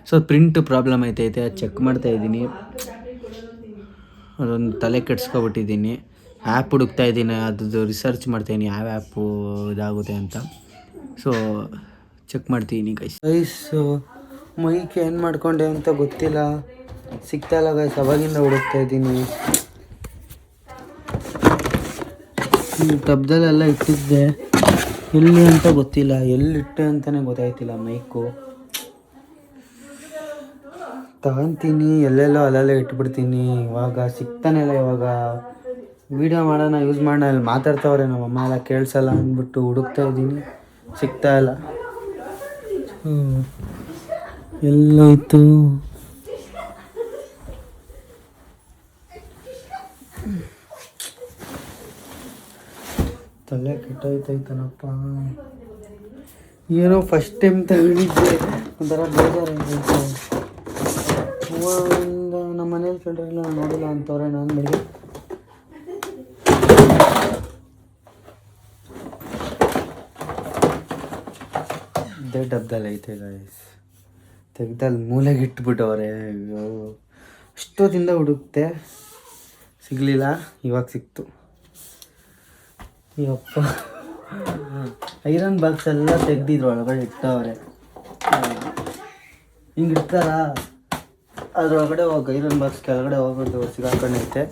Speaker 1: ಸೊ ಪ್ರಿಂಟ್ ಪ್ರಾಬ್ಲಮ್ ಐತೈತೆ, ಚೆಕ್ ಮಾಡ್ತಾಯಿದ್ದೀನಿ. ಅದೊಂದು ತಲೆ ಕೆಡ್ಸ್ಕೊಬಿಟ್ಟಿದ್ದೀನಿ. ಆ್ಯಪ್ ಹುಡುಕ್ತಾ ಇದ್ದೀನಿ, ಅದ್ರದ್ದು ರಿಸರ್ಚ್ ಮಾಡ್ತಾಯಿದ್ದೀನಿ ಯಾವ ಆ್ಯಪು ಇದಾಗುತ್ತೆ ಅಂತ. ಸೊ ಚೆಕ್ ಮಾಡ್ತೀನಿ ಗೈಸ್. ಮೈಕ್ ಏನು ಮಾಡ್ಕೊಂಡೆ ಅಂತ ಗೊತ್ತಿಲ್ಲ, ಸಿಗ್ತಾಯಿಲ್ಲ ಗೈಸ್. ಅವಾಗಿಂದ ಹುಡುಕ್ತಾ ಇದ್ದೀನಿ. ಟಬ್ದಲ್ಲೆಲ್ಲ ಇಟ್ಟಿದ್ದೆ, ಎಲ್ಲಿ ಅಂತ ಗೊತ್ತಿಲ್ಲ, ಎಲ್ಲಿಟ್ಟೆ ಅಂತಲೇ ಗೊತ್ತಾಯ್ತಿಲ್ಲ. ಮೈಕು ತಗೊತೀನಿ, ಎಲ್ಲೆಲ್ಲೋ ಅಲ್ಲೆಲ್ಲ ಇಟ್ಬಿಡ್ತೀನಿ. ಇವಾಗ ಸಿಗ್ತಾನೆ ಇಲ್ಲ. ಇವಾಗ ವೀಡಿಯೋ ಮಾಡೋಣ, ಯೂಸ್ ಮಾಡೋಣ, ಅಲ್ಲಿ ಮಾತಾಡ್ತಾವ್ರೆ ನಮ್ಮಮ್ಮ ಎಲ್ಲ ಕೇಳಿಸಲ್ಲ ಅಂದ್ಬಿಟ್ಟು ಹುಡುಕ್ತಾ ಇದ್ದೀನಿ, ಸಿಗ್ತಾ ಇಲ್ಲ. ಎಲ್ಲೋಯ್ತು? ತಲೆ ಕೆಟ್ಟೋಯ್ತೈತನಪ್ಪ. ಏನೋ ಫಸ್ಟ್ ಟೈಮ್ ತಗೊಂಡಿದ್ದೆ, ಒಂಥರ ಬೇಜಾರಾಗೈತೆ. ನಮ್ಮ ಮನೇಲಿ ಕೇಳಿರಲಿಲ್ಲ, ನಾನು ನೋಡಿಲ್ಲ ಅಂತವ್ರೆ. ನಾನು ಬೆಳಿಗ್ಗೆ ಇದೇ ಡಬ್ದಲ್ಲಿ ಐತೆ ಗಾಯ್ಸ್, ತೆಗ್ದಲ್ಲಿ ಮೂಲೆಗೆ ಇಟ್ಬಿಟ್ಟವ್ರೆ. ಅಯ್ಯೋ, ಅಷ್ಟೊತ್ತಿಂದ ಹುಡುಕ್ತೆ ಸಿಗಲಿಲ್ಲ, ಇವಾಗ ಸಿಕ್ತು. ಅಯ್ಯಪ್ಪ, ಐರನ್ ಬಾಕ್ಸ್ ಎಲ್ಲ ತೆಗ್ದಿದ್ರು, ಒಳಗಡೆ ಇಟ್ಟವ್ರೆ. ಹಿಂಗೆ ಇಡ್ತಾರ, ಅದ್ರೊಳಗಡೆ ಹೋಗಿ ಐರನ್ ಬಾಕ್ಸ್ ಕೆಳಗಡೆ ಹೋಗೋದು ಸಿಗಾಕೊಂಡೈತೆ.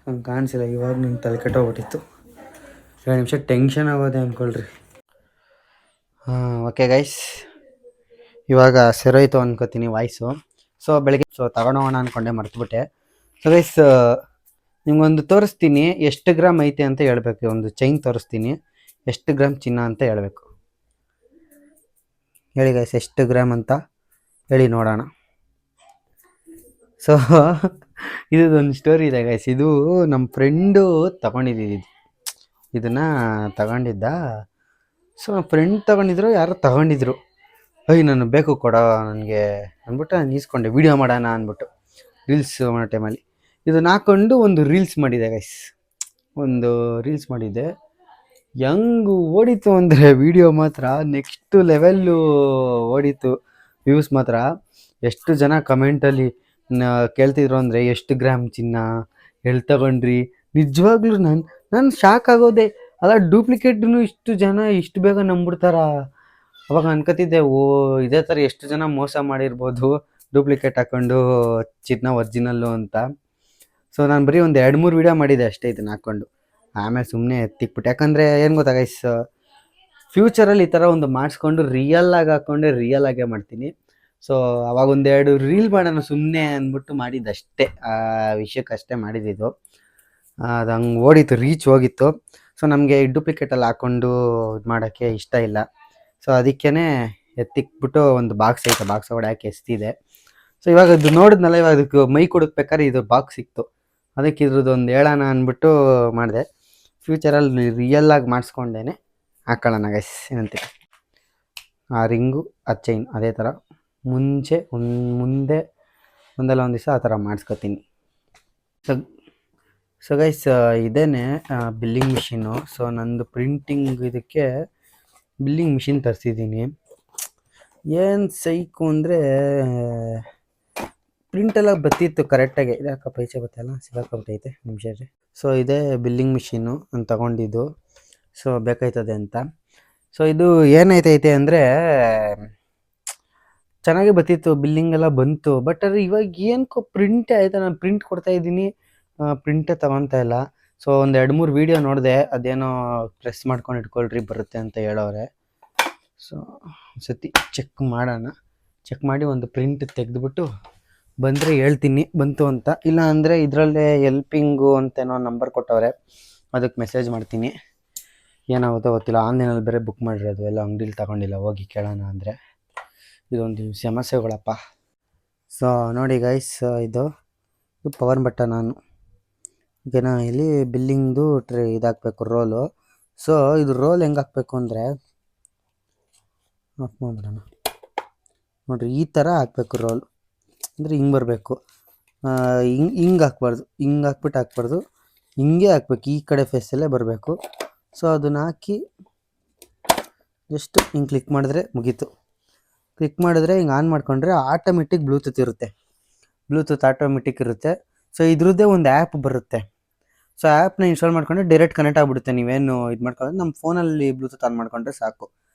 Speaker 1: ನಂಗೆ ಕಾಣಿಸಿಲ್ಲ, ಇವಾಗ ನಿನ್ನ ತಲೆ ಕೆಟ್ಟೋಗ್ಬಿಟ್ಟಿತ್ತು. 2 ನಿಮಿಷ ಟೆನ್ಷನ್ ಆಗೋದೆ ಅಂದ್ಕೊಳ್ರಿ. ಓಕೆ ಗೈಸ್, ಇವಾಗ ಸೆರೋಯ್ತು ಅನ್ಕೋತೀನಿ ವಾಯ್ಸು. ಸೊ ಬೆಳಗ್ಗೆ ತಗೊಂಡೋಗೋಣ ಅಂದ್ಕೊಂಡೆ, ಮರ್ತುಬಿಟ್ಟೆ. ಸೊ ಗೈಸ್, ನಿಮ್ಗೊಂದು ತೋರಿಸ್ತೀನಿ, ಎಷ್ಟು ಗ್ರಾಮ್ ಐತೆ ಅಂತ ಹೇಳ್ಬೇಕು. ಒಂದು ಚೈನ್ ತೋರಿಸ್ತೀನಿ, ಎಷ್ಟು ಗ್ರಾಮ್ ಚಿನ್ನ ಅಂತ ಹೇಳ್ಬೇಕು. ಹೇಳಿ ಗೈಸ್, ಎಷ್ಟು ಗ್ರಾಮ್ ಅಂತ ಹೇಳಿ ನೋಡೋಣ. ಸೊ ಇದೊಂದು ಸ್ಟೋರಿ ಇದೆ ಗೈಸ್. ಇದು ನಮ್ಮ ಫ್ರೆಂಡು ತಗೊಂಡಿದ್ದು, ಇದನ್ನು ತಗೊಂಡಿದ್ದ. ಸೊ ನಮ್ಮ ಫ್ರೆಂಡ್ ತಗೊಂಡಿದ್ರು, ಯಾರೋ ತಗೊಂಡಿದ್ರು. ನಾನು ಬೇಕು ಕೊಡೋ ನನಗೆ ಅಂದ್ಬಿಟ್ಟು ನಾನು ಈಸ್ಕೊಂಡೆ, ವೀಡಿಯೋ ಮಾಡೋಣ ಅಂದ್ಬಿಟ್ಟು ರೀಲ್ಸ್ ಮಾಡೋ ಟೈಮಲ್ಲಿ. ಇದನ್ನು ಹಾಕ್ಕೊಂಡು ಒಂದು ರೀಲ್ಸ್ ಮಾಡಿದೆ ಗೈಸ್, ಒಂದು ರೀಲ್ಸ್ ಮಾಡಿದ್ದೆ. ಹೆಂಗೆ ಓಡಿತು ಅಂದರೆ ವೀಡಿಯೋ ಮಾತ್ರ ನೆಕ್ಸ್ಟ್ ಲೆವೆಲ್ಲು ಓಡಿತು. ವ್ಯೂಸ್ ಮಾತ್ರ ಎಷ್ಟು ಜನ ಕಮೆಂಟಲ್ಲಿ ಕೇಳ್ತಿದ್ರು ಅಂದರೆ, ಎಷ್ಟು ಗ್ರಾಮ್ ಚಿನ್ನ, ಎಲ್ಲಿ ತಗೊಂಡ್ರಿ? ನಿಜವಾಗ್ಲೂ ನಾನು ಶಾಕ್ ಆಗೋದೆ. ಅಲ್ಲ, ಡೂಪ್ಲಿಕೇಟ್ನು ಇಷ್ಟು ಜನ ಇಷ್ಟು ಬೇಗ ನಂಬಿಡ್ತಾರ? ಅವಾಗ ಅನ್ಕೋತಿದ್ದೆ, ಇದೇ ಥರ ಎಷ್ಟು ಜನ ಮೋಸ ಮಾಡಿರ್ಬೋದು ಡೂಪ್ಲಿಕೇಟ್ ಹಾಕ್ಕೊಂಡು ಚಿನ್ನ ಒರಿಜಿನಲ್ಲು ಅಂತ. ಸೊ ನಾನು ಬರೀ ಒಂದು 2-3 ವೀಡಿಯೋ ಮಾಡಿದ್ದೆ ಅಷ್ಟೇ ಇದನ್ನು ಹಾಕ್ಕೊಂಡು. ಆಮೇಲೆ ಸುಮ್ಮನೆ ಎತ್ತಿಕ್ಬಿಟ್ಟು, ಯಾಕಂದರೆ ಏನು ಗೊತ್ತಾ ಗೈಸ್, ಫ್ಯೂಚರಲ್ಲಿ ಈ ಥರ ಒಂದು ಮಾಡಿಸ್ಕೊಂಡು ರಿಯಲ್ಲಾಗಿ ಹಾಕ್ಕೊಂಡೆ ರಿಯಲಾಗೇ ಮಾಡ್ತೀನಿ. ಸೊ ಅವಾಗ 1-2 ರೀಲ್ ಮಾಡೋಣ ಸುಮ್ಮನೆ ಅಂದ್ಬಿಟ್ಟು ಮಾಡಿದ್ದಷ್ಟೇ, ಆ ವಿಷಯಕ್ಕಷ್ಟೇ ಮಾಡಿದ್ದು. ಅದು ಹಂಗೆ ಓಡಿತ್ತು, ರೀಚ್ ಹೋಗಿತ್ತು. ಸೊ ನಮಗೆ ಡೂಪ್ಲಿಕೇಟಲ್ಲಿ ಹಾಕ್ಕೊಂಡು ಇದು ಮಾಡೋಕ್ಕೆ ಇಷ್ಟ ಇಲ್ಲ. ಸೊ ಅದಕ್ಕೇ ಎತ್ತಿಕ್ಬಿಟ್ಟು ಒಂದು ಬಾಕ್ಸ್ ಐತೆ, ಬಾಕ್ಸ್ ಒಳಗಡೆ ಹಾಕಿ ಎಸ್ತಿದೆ. ಸೊ ಇವಾಗ ಅದು ನೋಡಿದ್ನಲ್ಲ, ಇವಾಗ ಅದಕ್ಕೆ ಮೈ ಕೊಡಬೇಕಾದ್ರೆ ಇದು ಬಾಕ್ಸ್ ಸಿಕ್ತು, ಅದಕ್ಕೆ ಇದ್ರದ್ದೊಂದು ಹೇಳೋಣ ಅಂದ್ಬಿಟ್ಟು ಮಾಡಿದೆ. ಫ್ಯೂಚರಲ್ಲಿ ರಿಯಲ್ಲಾಗಿ ಮಾಡಿಸ್ಕೊಂಡೇನೆ ಹಾಕೊಳ್ಳೋಣ ಗೈಸ್. ಏನಂತೀವಿ, ಆ ರಿಂಗು, ಆ ಚೈನ್ ಅದೇ ಥರ ಮುಂದೆ ಒಂದಲ್ಲ ಒಂದು ದಿವಸ ಆ ಥರ ಮಾಡಿಸ್ಕೊತೀನಿ. ಸೊ ಗೈಸ್, ಇದೇನೆ ಬಿಲ್ಲಿಂಗ್ ಮಿಷಿನು. ಸೊ ನಂದು ಪ್ರಿಂಟಿಂಗ್ ಇದಕ್ಕೆ ಬಿಲ್ಲಿಂಗ್ ಮಿಷಿನ್ ತರಿಸಿದ್ದೀನಿ. ಏನು ಸೈಕು ಅಂದರೆ, ಪ್ರಿಂಟೆಲ್ಲ ಬತ್ತಿತ್ತು ಕರೆಕ್ಟಾಗಿ. ಯಾಕೆ ಪೈಸೆ ಬತ್ತಲ್ಲ, ಸಿಗಾಕೊಬಿಟ್ಟೈತೆ ನಿಮಿಷ ರೀ. ಸೊ ಇದೇ ಬಿಲ್ಲಿಂಗ್ ಮಿಷಿನ್ನು ನಾನು ತಗೊಂಡಿದ್ದು. ಸೊ ಬೇಕಾಯ್ತದೆ ಅಂತ. ಸೊ ಇದು ಏನಾಯ್ತೈತೆ ಅಂದರೆ, ಚೆನ್ನಾಗೇ ಬತ್ತಿತ್ತು, ಬಿಲ್ಲಿಂಗೆಲ್ಲ ಬಂತು. ಬಟ್ ಅದು ಇವಾಗ ಏನಕ್ಕೋ ಪ್ರಿಂಟೇ ಆಯಿತಾ, ನಾನು ಪ್ರಿಂಟ್ ಕೊಡ್ತಾಯಿದ್ದೀನಿ, ಪ್ರಿಂಟೇ ತಗೊತಾ ಇಲ್ಲ. ಸೊ ಒಂದು 2-3 ವೀಡಿಯೋ ನೋಡಿದೆ, ಅದೇನೋ ಪ್ರೆಸ್ ಮಾಡ್ಕೊಂಡು ಇಟ್ಕೊಳ್ರಿ ಬರುತ್ತೆ ಅಂತ ಹೇಳೋರೆ. ಸೊ ಸತಿ ಚೆಕ್ ಮಾಡೋಣ, ಚೆಕ್ ಮಾಡಿ ಒಂದು ಪ್ರಿಂಟ್ ತೆಗೆದುಬಿಟ್ಟು ಬಂದರೆ ಹೇಳ್ತೀನಿ ಬಂತು ಅಂತ. ಇಲ್ಲ ಅಂದರೆ ಇದರಲ್ಲೇ ಹೆಲ್ಪಿಂಗು ಅಂತೇನೋ ನಂಬರ್ ಕೊಟ್ಟವ್ರೆ, ಅದಕ್ಕೆ ಮೆಸೇಜ್ ಮಾಡ್ತೀನಿ. ಏನಾಗುತ್ತೋ ಗೊತ್ತಿಲ್ಲ, ಆನ್ಲೈನಲ್ಲಿ ಬೇರೆ ಬುಕ್ ಮಾಡಿರೋದು, ಎಲ್ಲ ಅಂಗಡೀಲಿ ತಗೊಂಡಿಲ್ಲ, ಹೋಗಿ ಕೇಳೋಣ ಅಂದರೆ. ಇದೊಂದು ಸಮಸ್ಯೆಗಳಪ್ಪ. ಸೊ ನೋಡಿ ಗೈಸ್, ಇದು ಪವರ್ ಬಟನ್ ನಾನು ಓಕೆನಾ. ಇಲ್ಲಿ ಬಿಲ್ಲಿಂಗ್ದು ಇದಾಕಬೇಕು ರೋಲು. ಸೊ ಇದು ರೋಲ್ ಹೆಂಗೆ ಹಾಕಬೇಕು ಅಂದರೆ, ಆಫ್ ಮಾಡೋಣ ನೋಡಿರಿ, ಈ ಥರ ಹಾಕಬೇಕು ರೋಲ್. ಅಂದರೆ ಹಿಂಗೆ ಬರಬೇಕು, ಹಿಂಗೆ ಹಾಕ್ಬಾರ್ದು, ಹಿಂಗೆ ಹಾಕ್ಬಾರ್ದು, ಹಿಂಗೆ ಹಾಕ್ಬೇಕು, ಈ ಕಡೆ ಫೇಸಲ್ಲೇ ಬರಬೇಕು. ಸೊ ಅದನ್ನು ಹಾಕಿ ಜಸ್ಟ್ ಹಿಂಗೆ ಕ್ಲಿಕ್ ಮಾಡಿದ್ರೆ ಮುಗೀತು. ಕ್ಲಿಕ್ ಮಾಡಿದ್ರೆ ಹಿಂಗೆ ಆನ್ ಮಾಡಿಕೊಂಡ್ರೆ ಆಟೋಮೆಟಿಕ್ ಬ್ಲೂಟೂತ್ ಇರುತ್ತೆ, ಬ್ಲೂಟೂತ್ ಆಟೋಮೆಟಿಕ್ ಇರುತ್ತೆ. ಸೊ ಇದ್ರದ್ದೇ ಒಂದು ಆ್ಯಪ್ ಬರುತ್ತೆ. ಸೊ ಆ್ಯಪ್ನ ಇನ್ಸ್ಟಾಲ್ ಮಾಡ್ಕೊಂಡ್ರೆ ಡೈರೆಕ್ಟ್ ಕನೆಕ್ಟ್ ಆಗಿಬಿಡುತ್ತೆ. ನೀವೇನು ಇದು ಮಾಡ್ಕೊಂಡ್ರೆ ನಮ್ಮ ಫೋನಲ್ಲಿ ಬ್ಲೂಟೂತ್ ಆನ್ ಮಾಡಿಕೊಂಡ್ರೆ ಸಾಕು,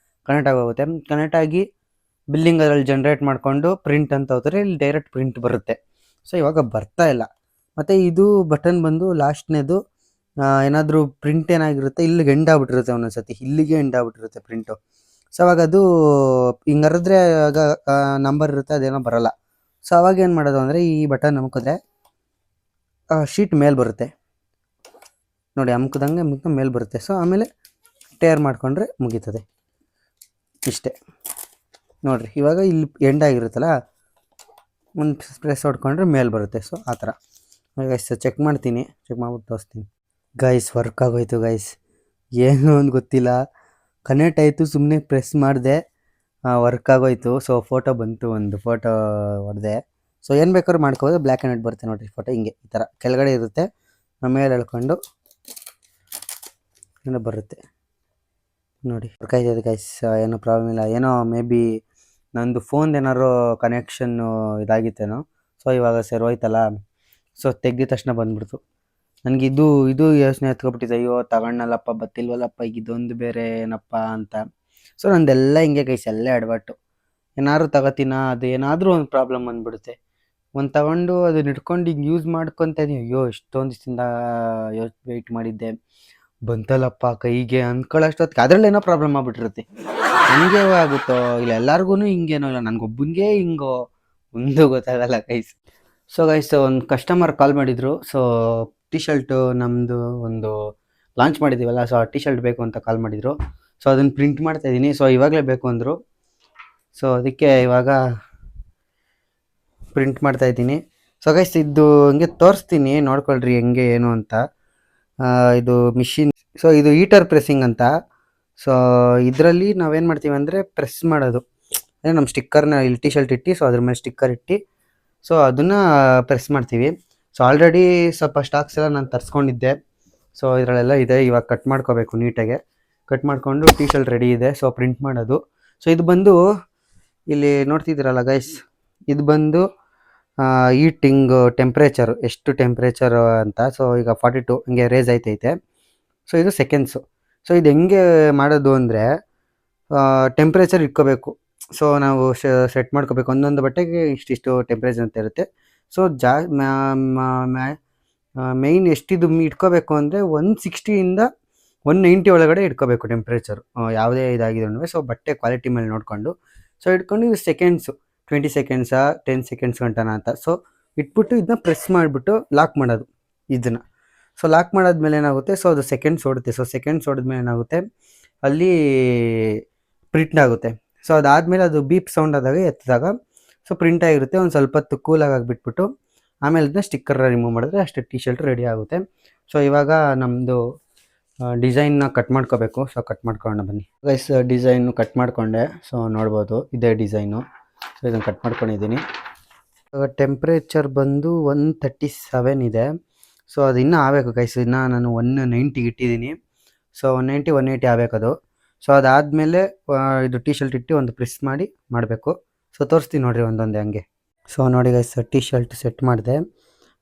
Speaker 1: ಕನೆಕ್ಟ್ ಆಗೋಗುತ್ತೆ. ಕನೆಕ್ಟ್ ಆಗಿ ಬಿಲ್ಲಿಂಗ್ ಅದರಲ್ಲಿ ಜನ್ರೇಟ್ ಮಾಡಿಕೊಂಡು ಪ್ರಿಂಟ್ ಅಂತ ಹೋದರೆ ಇಲ್ಲಿ ಡೈರೆಕ್ಟ್ ಪ್ರಿಂಟ್ ಬರುತ್ತೆ. ಸೊ ಇವಾಗ ಬರ್ತಾ ಇಲ್ಲ. ಮತ್ತು ಇದು ಬಟನ್ ಬಂದು ಲಾಸ್ಟ್ನೇದು, ಏನಾದರೂ ಪ್ರಿಂಟ್ ಏನಾಗಿರುತ್ತೆ ಇಲ್ಲಿಗೆ ಎಂಡಾಗ್ಬಿಟ್ಟಿರುತ್ತೆ, ಒಂದೊಂದು ಸತಿ ಇಲ್ಲಿಗೆ ಎಂಡಾಗ್ಬಿಟ್ಟಿರುತ್ತೆ ಪ್ರಿಂಟು. ಸೊ ಅವಾಗ ಅದು ಹಿಂಗೆ ಹರಿದ್ರೆ ಆಗ ನಂಬರ್ ಇರುತ್ತೆ, ಅದೇನೋ ಬರೋಲ್ಲ. ಸೊ ಅವಾಗ ಏನು ಮಾಡೋದು ಅಂದರೆ, ಈ ಬಟನ್ ಅಮ್ಕಿದ್ರೆ ಶೀಟ್ ಮೇಲೆ ಬರುತ್ತೆ ನೋಡಿ, ಅಮ್ಕದಂಗೆ ಮೇಲೆ ಬರುತ್ತೆ. ಸೊ ಆಮೇಲೆ ಟೇರ್ ಮಾಡಿಕೊಂಡ್ರೆ ಮುಗೀತದೆ, ಇಷ್ಟೇ ನೋಡಿರಿ. ಇವಾಗ ಇಲ್ಲಿ ಎಂಡ್ ಆಗಿರುತ್ತಲ್ಲ, ಒಂದು ಪ್ರೆಸ್ ಹೊಡ್ಕೊಂಡ್ರೆ ಮೇಲೆ ಬರುತ್ತೆ. ಸೊ ಆ ಥರ ಗೈಸ್ ಚೆಕ್ ಮಾಡ್ತೀನಿ, ಚೆಕ್ ಮಾಡ್ಬಿಟ್ಟು ತೋರಿಸ್ತೀನಿ. ಗೈಸ್ ವರ್ಕ್ ಆಗೋಯ್ತು ಗೈಸ್, ಏನು ಅಂತ ಗೊತ್ತಿಲ್ಲ, ಕನೆಕ್ಟ್ ಆಯಿತು, ಸುಮ್ಮನೆ ಪ್ರೆಸ್ ಮಾಡಿದೆ, ವರ್ಕ್ ಆಗೋಯ್ತು. ಸೊ ಫೋಟೋ ಬಂತು, ಒಂದು ಫೋಟೋ ಹೊಡೆದೆ. ಸೊ ಏನು ಬೇಕಾದ್ರೂ ಮಾಡ್ಕೋಬೋದು, ಬ್ಲ್ಯಾಕ್ ಆ್ಯಂಡ್ ವೈಟ್ ಬರುತ್ತೆ ನೋಡಿರಿ ಫೋಟೋ, ಹಿಂಗೆ ಈ ಥರ ಕೆಳಗಡೆ ಇರುತ್ತೆ, ಮೇಲೆ ಎಳ್ಕೊಂಡು ಬರುತ್ತೆ. ನೋಡಿ ವರ್ಕ್ ಆಯ್ತದೆ ಗೈಸ್, ಏನೋ ಪ್ರಾಬ್ಲಮ್ ಇಲ್ಲ. ಏನೋ ಮೇ ಬಿ ನಂದು ಫೋನ್ ಏನಾದ್ರು ಕನೆಕ್ಷನ್ನು ಇದಾಗಿತ್ತೇನೋ. ಸೊ ಇವಾಗ ಸರಿ ಹೋಯ್ತಲ್ಲ, ಸೊ ತೆಗ್ದಿದ ತಕ್ಷಣ ಬಂದ್ಬಿಡ್ತು ನನಗೆ. ಇದು ಯೋಚನೆ ಎತ್ಕೊಬಿಟ್ಟಿದೆ, ಅಯ್ಯೋ ತಗೊಂಡಲ್ಲಪ್ಪ ಬತ್ತಿಲ್ವಲ್ಲಪ್ಪ, ಈಗ ಇದೊಂದು ಬೇರೆ ಏನಪ್ಪ ಅಂತ. ಸೊ ನಂದೆಲ್ಲ ಹಿಂಗೆ ಗೈಸ್, ಎಲ್ಲ ಎಡವಟ್ಟು. ಏನಾದ್ರು ತಗೋತೀನ, ಅದು ಏನಾದರೂ ಒಂದು ಪ್ರಾಬ್ಲಮ್ ಬಂದ್ಬಿಡುತ್ತೆ. ಒಂದು ತಗೊಂಡು ಅದನ್ನ ಇಟ್ಕೊಂಡು ಹಿಂಗೆ ಯೂಸ್ ಮಾಡ್ಕೊತ ಇದೀನಿ, ಅಯ್ಯೋ ಎಷ್ಟೊಂದು ದಿವಸದಿಂದ ವೆಯ್ಟ್ ಮಾಡಿದ್ದೆ, ಬಂತಲ್ಲಪ್ಪ ಕೈಗೆ ಅಂದ್ಕೊಳ್ಳೋಷ್ಟೊತ್ತಿಗೆ ಅದರಲ್ಲೇನೋ ಪ್ರಾಬ್ಲಮ್ ಆಗ್ಬಿಟ್ಟಿರುತ್ತೆ. ಹಂಗೆ ಆಗುತ್ತೋ ಇಲ್ಲ ಎಲ್ಲರಿಗೂ ಹಿಂಗೇನೋ ಇಲ್ಲ ನನಗೊಬ್ಬನಿಗೆ ಹಿಂಗೋ ಒಂದು ಗೊತ್ತಾಗಲ್ಲ ಗೈಸ್. ಸೊ ಗೈಸ್, ಒಂದು ಕಸ್ಟಮರ್ ಕಾಲ್ ಮಾಡಿದರು. ಸೊ ಟಿ ಶರ್ಟು ನಮ್ಮದು ಒಂದು ಲಾಂಚ್ ಮಾಡಿದ್ದೀವಲ್ಲ, ಸೊ ಆ ಟಿ ಶರ್ಟ್ ಬೇಕು ಅಂತ ಕಾಲ್ ಮಾಡಿದರು. ಸೊ ಅದನ್ನು ಪ್ರಿಂಟ್ ಮಾಡ್ತಾಯಿದ್ದೀನಿ. ಸೊ ಇವಾಗಲೇ ಬೇಕು ಅಂದರು. ಸೊ ಅದಕ್ಕೆ ಇವಾಗ ಪ್ರಿಂಟ್ ಮಾಡ್ತಾಯಿದ್ದೀನಿ. ಸೊ ಗೈಸ್, ಇದು ಹಂಗೆ ತೋರಿಸ್ತೀನಿ, ನೋಡ್ಕೊಳ್ರಿ ಹೆಂಗೆ ಏನು ಅಂತ. ಇದು ಮಿಷಿನ್. ಸೊ ಇದು ಹೀಟರ್ ಪ್ರೆಸ್ಸಿಂಗ್ ಅಂತ. ಸೊ ಇದರಲ್ಲಿ ನಾವೇನು ಮಾಡ್ತೀವಿ ಅಂದರೆ ಪ್ರೆಸ್ ಮಾಡೋದು, ಅಂದರೆ ನಮ್ಮ ಸ್ಟಿಕ್ಕರ್ನ ಇಲ್ಲಿ ಟಿ ಶರ್ಟ್ ಇಟ್ಟು, ಸೊ ಅದ್ರ ಮೇಲೆ ಸ್ಟಿಕ್ಕರ್ ಇಟ್ಟು, ಸೊ ಅದನ್ನು ಪ್ರೆಸ್ ಮಾಡ್ತೀವಿ. ಸೊ ಆಲ್ರೆಡಿ ಸ್ವಲ್ಪ ಸ್ಟಾಕ್ಸ್ ಎಲ್ಲ ನಾನು ತರಿಸ್ಕೊಂಡಿದ್ದೆ. ಸೊ ಇದರಲ್ಲೆಲ್ಲ ಇದೆ. ಇವಾಗ ಕಟ್ ಮಾಡ್ಕೋಬೇಕು ನೀಟಾಗೆ. ಕಟ್ ಮಾಡಿಕೊಂಡು ಟಿ ಶರ್ಟ್ ರೆಡಿ ಇದೆ. ಸೊ ಪ್ರಿಂಟ್ ಮಾಡೋದು. ಸೊ ಇದು ಬಂದು ಇಲ್ಲಿ ನೋಡ್ತಿದ್ದೀರಲ್ಲ ಗೈಸ್, ಇದು ಬಂದು ಹೀಟಿಂಗ್ ಟೆಂಪ್ರೇಚರು, ಎಷ್ಟು ಟೆಂಪ್ರೇಚರು ಅಂತ. ಸೊ ಈಗ 42 ಹಿಂಗೆ ರೇಸ್ ಆಯ್ತೈತೆ. ಸೊ ಇದು ಸೆಕೆಂಡ್ಸು. ಸೊ ಇದು ಹೆಂಗೆ ಮಾಡೋದು ಅಂದರೆ ಟೆಂಪ್ರೇಚರ್ ಇಟ್ಕೋಬೇಕು. ಸೊ ನಾವು ಸೆಟ್ ಮಾಡ್ಕೋಬೇಕು, ಒಂದೊಂದು ಬಟ್ಟೆಗೆ ಇಷ್ಟಿಷ್ಟು ಟೆಂಪ್ರೇಚರ್ ಅಂತ ಇರುತ್ತೆ. ಸೊ ಮೇಯ್ನ್ ಎಷ್ಟಿದು ಇಟ್ಕೋಬೇಕು ಅಂದರೆ 160ಇಂದ 190 ಒಳಗಡೆ ಇಟ್ಕೋಬೇಕು ಟೆಂಪ್ರೇಚರು, ಯಾವುದೇ ಇದಾಗಿದ್ರು. ಸೊ ಬಟ್ಟೆ ಕ್ವಾಲಿಟಿ ಮೇಲೆ ನೋಡಿಕೊಂಡು ಸೊ ಇಟ್ಕೊಂಡು ಇದು ಸೆಕೆಂಡ್ಸು 20 ಸೆಕೆಂಡ್ಸಾ 10 ಸೆಕೆಂಡ್ಸ್ ಗಂಟನ ಅಂತ. ಸೊ ಇಟ್ಬಿಟ್ಟು ಇದನ್ನ ಪ್ರೆಸ್ ಮಾಡಿಬಿಟ್ಟು ಲಾಕ್ ಮಾಡೋದು ಇದನ್ನು. ಸೊ ಲಾಕ್ ಮಾಡಾದ್ಮೇಲೆ ಏನಾಗುತ್ತೆ, ಸೊ ಅದು ಸೆಕೆಂಡ್ಸ್ ಓಡುತ್ತೆ. ಸೊ ಸೆಕೆಂಡ್ಸ್ ಹೊಡೆದ್ಮೇಲೆ ಏನಾಗುತ್ತೆ, ಅಲ್ಲಿ ಪ್ರಿಂಟ್ ಆಗುತ್ತೆ. ಸೊ ಅದಾದಮೇಲೆ ಅದು ಬೀಪ್ ಸೌಂಡ್ ಆದಾಗ ಎತ್ತಿದಾಗ ಸೊ ಪ್ರಿಂಟ್ ಆಗಿರುತ್ತೆ. ಒಂದು ಸ್ವಲ್ಪ ಹೊತ್ತು ಕೂಲಾಗಿ ಆಗಿಬಿಟ್ಬಿಟ್ಟು ಆಮೇಲೆ ಅದನ್ನ ಸ್ಟಿಕ್ಕರ್ ರಿಮೂವ್ ಮಾಡಿದ್ರೆ ಅಷ್ಟೇ ಟಿ ಶರ್ಟ್ ರೆಡಿ ಆಗುತ್ತೆ. ಸೊ ಇವಾಗ ನಮ್ಮದು ಡಿಸೈನ್ನ ಕಟ್ ಮಾಡ್ಕೋಬೇಕು. ಸೊ ಕಟ್ ಮಾಡ್ಕೊಂಡು ಬನ್ನಿ ಗೈಸ್. ಡಿಸೈನು ಕಟ್ ಮಾಡಿಕೊಂಡೆ. ಸೊ ನೋಡ್ಬೋದು ಇದೇ ಡಿಸೈನು. ಸೊ ಇದನ್ನು ಕಟ್ ಮಾಡ್ಕೊಂಡಿದ್ದೀನಿ. ಟೆಂಪ್ರೇಚರ್ ಬಂದು 137 ಇದೆ. ಸೊ ಅದು ಇನ್ನೂ ಆಗಬೇಕು ಗೈಸ್. ಇನ್ನೂ ನಾನು 190 ಇಟ್ಟಿದ್ದೀನಿ. ಸೊ 190 180 ಆಗಬೇಕದು. ಸೊ ಅದಾದಮೇಲೆ ಇದು ಟಿ ಶರ್ಟ್ ಇಟ್ಟು ಒಂದು ಪ್ರೆಸ್ ಮಾಡಿ ಮಾಡಬೇಕು. ಸೊ ತೋರಿಸ್ತೀನಿ ನೋಡಿರಿ ಒಂದೊಂದೇ ಹಂಗೆ. ಸೊ ನೋಡಿ ಗೈಸ್, ಟಿ ಶರ್ಟ್ ಸೆಟ್ ಮಾಡಿದೆ.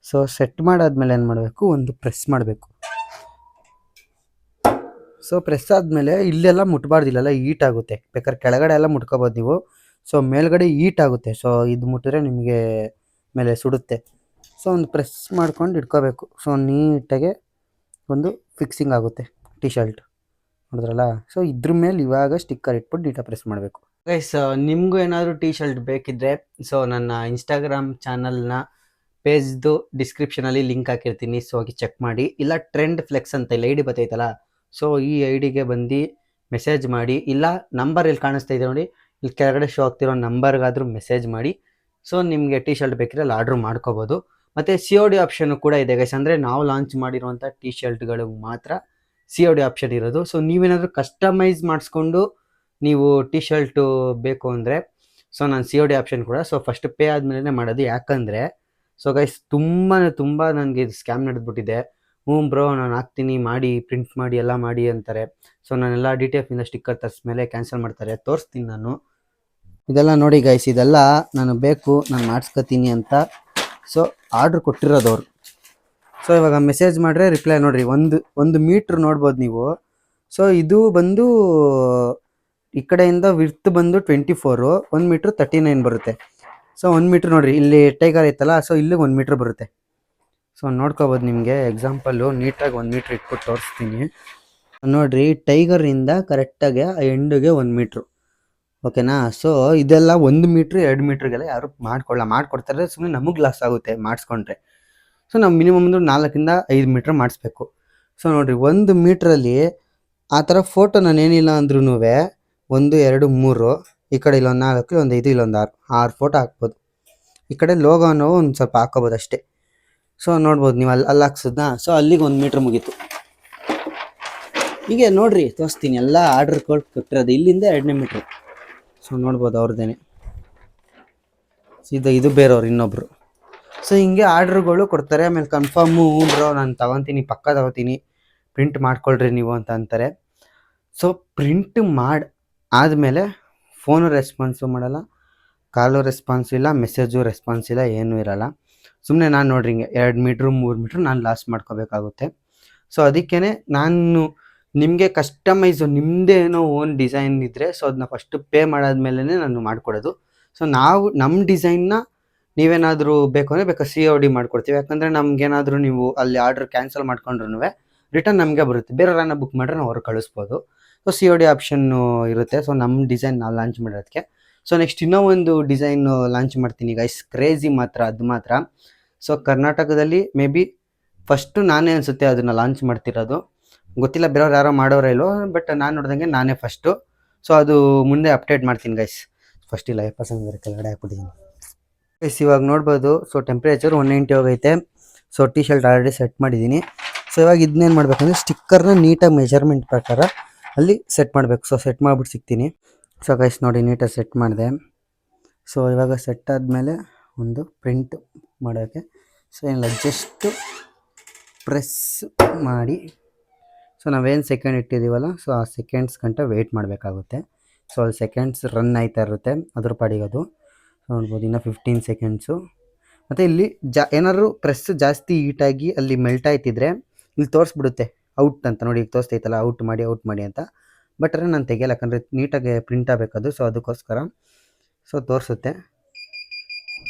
Speaker 1: ಸೊ ಸೆಟ್ ಮಾಡಾದ್ಮೇಲೆ ಏನು ಮಾಡಬೇಕು, ಒಂದು ಪ್ರೆಸ್ ಮಾಡಬೇಕು. ಸೊ ಪ್ರೆಸ್ ಆದಮೇಲೆ ಇಲ್ಲೆಲ್ಲ ಮುಟ್ಬಾರ್ದು, ಇಲ್ಲೆಲ್ಲ ಹೀಟ್ ಆಗುತ್ತೆ. ಬೇಕಾದ್ರೆ ಕೆಳಗಡೆ ಎಲ್ಲ ಮುಟ್ಕೋಬೋದು ನೀವು. ಸೊ ಮೇಲ್ಗಡೆ ಹೀಟ್ ಆಗುತ್ತೆ. ಸೊ ಇದು ಮುಟ್ಟಿದ್ರೆ ನಿಮಗೆ ಮೇಲೆ ಸುಡುತ್ತೆ. ಸೊ ಒಂದು ಪ್ರೆಸ್ ಮಾಡ್ಕೊಂಡು ಇಟ್ಕೋಬೇಕು. ಸೊ ನೀಟಾಗೆ ಒಂದು ಫಿಕ್ಸಿಂಗ್ ಆಗುತ್ತೆ ಟಿ ಶರ್ಟ್, ನೋಡಿದ್ರಲ್ಲ. ಸೊ ಇದ್ರ ಮೇಲೆ ಇವಾಗ ಸ್ಟಿಕ್ಕರ್ ಇಟ್ಬಿಟ್ಟು ನೀಟಾಗಿ ಪ್ರೆಸ್ ಮಾಡಬೇಕು ಗೈಸ್. ನಿಮಗೂ ಏನಾದರೂ ಟಿ ಶರ್ಟ್ ಬೇಕಿದ್ದರೆ ಸೊ ನನ್ನ ಇನ್ಸ್ಟಾಗ್ರಾಮ್ ಚಾನಲ್ನ ಪೇಜ್ದು ಡಿಸ್ಕ್ರಿಪ್ಷನಲ್ಲಿ ಲಿಂಕ್ ಹಾಕಿರ್ತೀನಿ. ಸೊ ಹೋಗಿ ಚೆಕ್ ಮಾಡಿ. ಇಲ್ಲ ಟ್ರೆಂಡ್ ಫ್ಲೆಕ್ಸ್ ಅಂತ ಇಲ್ಲ ಐಡಿ ಬರ್ತೈತಲ್ಲ, ಸೊ ಈ ಐಡಿಗೆ ಬಂದು ಮೆಸೇಜ್ ಮಾಡಿ. ಇಲ್ಲ ನಂಬರ್ ಇಲ್ಲಿ ಕಾಣಿಸ್ತಾ ಇದೆ ನೋಡಿ, ಇಲ್ಲಿ ಕೆಳಗಡೆ ಶೋ ಆಗ್ತಿರೋ ನಂಬರ್ಗಾದರೂ ಮೆಸೇಜ್ ಮಾಡಿ. ಸೊ ನಿಮಗೆ ಟಿ ಶರ್ಟ್ ಬೇಕಿದ್ರೆ ಅಲ್ಲಿ ಆರ್ಡ್ರ್ ಮಾಡ್ಕೋಬೋದು. ಮತ್ತು COD ಆಪ್ಷನ್ನು ಕೂಡ ಇದೆ ಗೈಸ್. ಅಂದರೆ ನಾವು ಲಾಂಚ್ ಮಾಡಿರುವಂಥ ಟಿ ಶರ್ಟ್ಗಳು ಮಾತ್ರ COD ಆಪ್ಷನ್ ಇರೋದು. ಸೊ ನೀವೇನಾದರೂ ಕಸ್ಟಮೈಸ್ ಮಾಡಿಸ್ಕೊಂಡು ನೀವು ಟಿ ಶರ್ಟು ಬೇಕು ಅಂದರೆ ಸೊ ನಾನು COD ಆಪ್ಷನ್ ಕೂಡ. ಸೊ ಫಸ್ಟ್ ಪೇ ಆದಮೇಲೆ ಮಾಡೋದು. ಯಾಕಂದರೆ ಸೊ ಗೈಸ್ ತುಂಬ ನನಗೆ ಇದು ಸ್ಕ್ಯಾಮ್ ನಡೆದ್ಬಿಟ್ಟಿದೆ. ಬ್ರೋ ನಾನು ಹಾಕ್ತೀನಿ ಮಾಡಿ ಪ್ರಿಂಟ್ ಮಾಡಿ ಎಲ್ಲ ಮಾಡಿ ಅಂತಾರೆ. ಸೊ ನಾನೆಲ್ಲ DTFನಿಂದ ಸ್ಟಿಕ್ಕರ್ ತರಿಸ್ಮೇಲೆ ಕ್ಯಾನ್ಸಲ್ ಮಾಡ್ತಾರೆ. ತೋರಿಸ್ತೀನಿ ನಾನು ಇದೆಲ್ಲ ನೋಡಿ ಗೈಸ್. ಇದೆಲ್ಲ ನಾನು ಬೇಕು, ನಾನು ಮಾಡಿಸ್ಕೊತೀನಿ ಅಂತ ಸೊ ಆರ್ಡ್ರ್ ಕೊಟ್ಟಿರೋದವ್ರು. ಸೊ ಇವಾಗ ಮೆಸೇಜ್ ಮಾಡಿದ್ರೆ ರಿಪ್ಲೈ ನೋಡಿರಿ, ಒಂದು ಮೀಟ್ರ್ ನೋಡ್ಬೋದು ನೀವು. ಸೊ ಇದು ಬಂದು ಈ ಕಡೆಯಿಂದ ವಿಡ್ತ್ ಬಂದು 24, 1 ಮೀಟ್ರ್ 39 ಬರುತ್ತೆ. ಸೊ 1 ಮೀಟ್ರ್ ನೋಡಿರಿ, ಇಲ್ಲಿ ಟೈಗರ್ ಐತಲ್ಲ, ಸೊ ಇಲ್ಲಿಗೆ 1 ಮೀಟ್ರ್ ಬರುತ್ತೆ. ಸೊ ನೋಡ್ಕೋಬೋದು ನಿಮಗೆ ಎಕ್ಸಾಂಪಲ್ಲು ನೀಟಾಗಿ 1 ಮೀಟ್ರ್ ಇಟ್ಬಿಟ್ಟು ತೋರಿಸ್ತೀನಿ ನೋಡಿರಿ. ಟೈಗರಿಂದ ಕರೆಕ್ಟಾಗಿ ಎಂಡಿಗೆ 1 ಮೀಟ್ರು, ಓಕೆನಾ. ಸೊ ಇದೆಲ್ಲ 1 ಮೀಟ್ರ್ 2 ಮೀಟ್ರಿಗೆಲ್ಲ ಯಾರು ಮಾಡ್ಕೊಡ್ತಾರೆ, ಸುಮ್ಮನೆ ನಮಗೆ ಲಾಸ್ ಆಗುತ್ತೆ ಮಾಡಿಸ್ಕೊಂಡ್ರೆ. ಸೊ ನಾವು ಮಿನಿಮಮ್ ಅಂದ್ರೆ 4 ಇಂದ 5 ಮೀಟ್ರ್ ಮಾಡಿಸ್ಬೇಕು. ಸೊ ನೋಡಿರಿ 1 ಮೀಟ್ರಲ್ಲಿ ಆ ಥರ ಫೋಟೋ ನಾನು ಏನಿಲ್ಲ ಅಂದ್ರೂ 1 2 3 ಈ ಕಡೆ ಇಲ್ಲೊಂದು 4 ಇಲ್ಲೊಂದು 5 ಇಲ್ಲೊಂದು 6 ಫೋಟೋ ಹಾಕ್ಬೋದು. ಈ ಕಡೆ ಲೋಗೋನೋ ಒಂದು ಸ್ವಲ್ಪ ಹಾಕೋಬೋದು ಅಷ್ಟೇ. ಸೊ ನೋಡ್ಬೋದು ನೀವು ಅಲ್ಲಿ ಹಾಕ್ಸೋದನ್ನ. ಸೊ ಅಲ್ಲಿಗೆ 1 ಮೀಟ್ರ್ ಮುಗೀತು. ಹೀಗೆ ನೋಡಿರಿ ತೋರಿಸ್ತೀನಿ ಎಲ್ಲ ಆರ್ಡ್ರ್ ಕೊಟ್ಟಿರೋದು ಇಲ್ಲಿಂದ 2ನೇ ಮೀಟ್ರು. ಸೊ ನೋಡ್ಬೋದು ಅವ್ರದ್ದೇನೆ. ಇದು ಬೇರೆಯವ್ರು ಇನ್ನೊಬ್ರು. ಸೊ ಹಿಂಗೆ ಆರ್ಡ್ರುಗಳು ಕೊಡ್ತಾರೆ. ಆಮೇಲೆ ಕನ್ಫರ್ಮು ಬ್ರೋ ನಾನು ತಗೊತೀನಿ, ಪಕ್ಕ ತಗೋತೀನಿ, ಪ್ರಿಂಟ್ ಮಾಡ್ಕೊಳ್ರಿ ನೀವು ಅಂತ ಅಂತಾರೆ. ಸೊ ಪ್ರಿಂಟ್ ಆದಮೇಲೆ ಫೋನು ರೆಸ್ಪಾನ್ಸು ಮಾಡಲ್ಲ, ಕಾಲು ರೆಸ್ಪಾನ್ಸ್ ಇಲ್ಲ, ಮೆಸೇಜು ರೆಸ್ಪಾನ್ಸ್ ಇಲ್ಲ, ಏನೂ ಇರಲ್ಲ. ಸುಮ್ಮನೆ ನಾನು ನೋಡ್ರಿ ಹಿಂಗೆ 2 ಮೀಟ್ರು 3 ಮೀಟ್ರ್ ನಾನು ಲಾಸ್ ಮಾಡ್ಕೋಬೇಕಾಗುತ್ತೆ. ಸೊ ಅದಕ್ಕೇ ನಾನು ನಿಮಗೆ ಕಸ್ಟಮೈಸು ನಿಮ್ಮದೇ ಏನೋ ಓನ್ ಡಿಸೈನ್ ಇದ್ದರೆ ಸೊ ಅದನ್ನ ಫಸ್ಟು ಪೇ ಮಾಡಾದ್ಮೇಲೆ ನಾನು ಮಾಡಿಕೊಡೋದು. ಸೊ ನಾವು ನಮ್ಮ ಡಿಸೈನ್ನ ನೀವೇನಾದರೂ ಬೇಕು ಅಂದರೆ COD ಮಾಡಿಕೊಡ್ತೀವಿ. ಯಾಕಂದರೆ ನಮಗೇನಾದರೂ ನೀವು ಅಲ್ಲಿ ಆರ್ಡ್ರ್ ಕ್ಯಾನ್ಸಲ್ ಮಾಡ್ಕೊಂಡ್ರೂ ರಿಟರ್ನ್ ನಮಗೆ ಬರುತ್ತೆ. ಬೇರೆಯವ್ರನ್ನ ಬುಕ್ ಮಾಡಿದ್ರೆ ನಾವು ಅವ್ರಿಗೆ ಕಳಿಸ್ಬೋದು. ಸೊ COD ಆಪ್ಷನ್ನು ಇರುತ್ತೆ. ಸೊ ನಮ್ಮ ಡಿಸೈನ್ ನಾವು ಲಾಂಚ್ ಮಾಡೋದಕ್ಕೆ. ಸೊ ನೆಕ್ಸ್ಟ್ ಇನ್ನೂ ಒಂದು ಡಿಸೈನು ಲಾಂಚ್ ಮಾಡ್ತೀನಿ ಗೈಸ್, ಕ್ರೇಜಿ ಮಾತ್ರ, ಅದು ಮಾತ್ರ. ಸೊ ಕರ್ನಾಟಕದಲ್ಲಿ ಮೇ ಬಿ ಫಸ್ಟು ನಾನೇ ಅನಿಸುತ್ತೆ ಅದನ್ನು ಲಾಂಚ್ ಮಾಡ್ತಿರೋದು. ಗೊತ್ತಿಲ್ಲ ಬೇರೆಯವ್ರು ಯಾರೋ ಮಾಡೋರೇ ಇಲ್ಲೋ, ಬಟ್ ನಾನು ನೋಡ್ದಂಗೆ ನಾನೇ ಫಸ್ಟು. ಸೊ ಅದು ಮುಂದೆ ಅಪ್ಡೇಟ್ ಮಾಡ್ತೀನಿ ಗೈಸ್. ಫಸ್ಟ್ ಇಲ್ಲ 70% ಕೆಳಗಡೆ ಹಾಕ್ಬಿಟ್ಟಿದ್ದೀನಿ ಗೈಸ್. ಇವಾಗ ನೋಡ್ಬೋದು. ಸೊ ಟೆಂಪ್ರೇಚರ್ 190 ಹೋಗೈತೆ. So T shirt already set ಮಾಡಿದ್ದೀನಿ. ಸೊ ಇವಾಗ ಇದನ್ನೇನು ಮಾಡಬೇಕಂದ್ರೆ ಸ್ಟಿಕ್ಕರ್ನ ನೀಟಾಗಿ ಮೆಜರ್ಮೆಂಟ್ ಪ್ರಕಾರ ಅಲ್ಲಿ ಸೆಟ್ ಮಾಡಬೇಕು. ಸೊ ಸೆಟ್ ಮಾಡಿಬಿಟ್ಟು ಸಿಗ್ತೀನಿ. ಸೊ ಗೈಸ್ ನೋಡಿ ನೀಟಾಗಿ ಸೆಟ್ ಮಾಡಿದೆ. ಸೊ ಇವಾಗ ಸೆಟ್ ಆದಮೇಲೆ ಒಂದು ಪ್ರಿಂಟ್ ಮಾಡೋಕ್ಕೆ ಸೊ ಏನಿಲ್ಲ, ಜಸ್ಟು ಪ್ರೆಸ್ ಮಾಡಿ ಸೊ ನಾವೇನು ಸೆಕೆಂಡ್ ಇಟ್ಟಿದ್ದೀವಲ್ಲ ಸೊ ಆ ಸೆಕೆಂಡ್ಸ್ ಗಂಟ ವೆಯ್ಟ್ ಮಾಡಬೇಕಾಗುತ್ತೆ. ಸೊ ಅಲ್ಲಿ ಸೆಕೆಂಡ್ಸ್ ರನ್ ಆಯ್ತಾ ಇರುತ್ತೆ ಅದ್ರ ಪಾಡಿಗೆ ಅದು. ನೋಡ್ಬೋದು ಇನ್ನೂ 15 ಸೆಕೆಂಡ್ಸು. ಮತ್ತು ಇಲ್ಲಿ ಏನಾದ್ರು ಪ್ರೆಸ್ ಜಾಸ್ತಿ ಹೀಟಾಗಿ ಅಲ್ಲಿ ಮೆಲ್ಟ್ ಆಯ್ತಿದ್ರೆ ಇಲ್ಲಿ ತೋರಿಸ್ಬಿಡುತ್ತೆ ಔಟ್ ಅಂತ. ನೋಡಿ ಈಗ ತೋರಿಸ್ತೈತಲ್ಲ ಔಟ್ ಮಾಡಿ ಅಂತ. ಬಟ್ ಆದರೆ ನಾನು ತೆಗಿಯಲ್ಲ, ಯಾಕಂದರೆ ನೀಟಾಗಿ ಪ್ರಿಂಟ್ ಆಗಬೇಕದು. ಸೊ ಅದಕ್ಕೋಸ್ಕರ ಸೊ ತೋರಿಸುತ್ತೆ.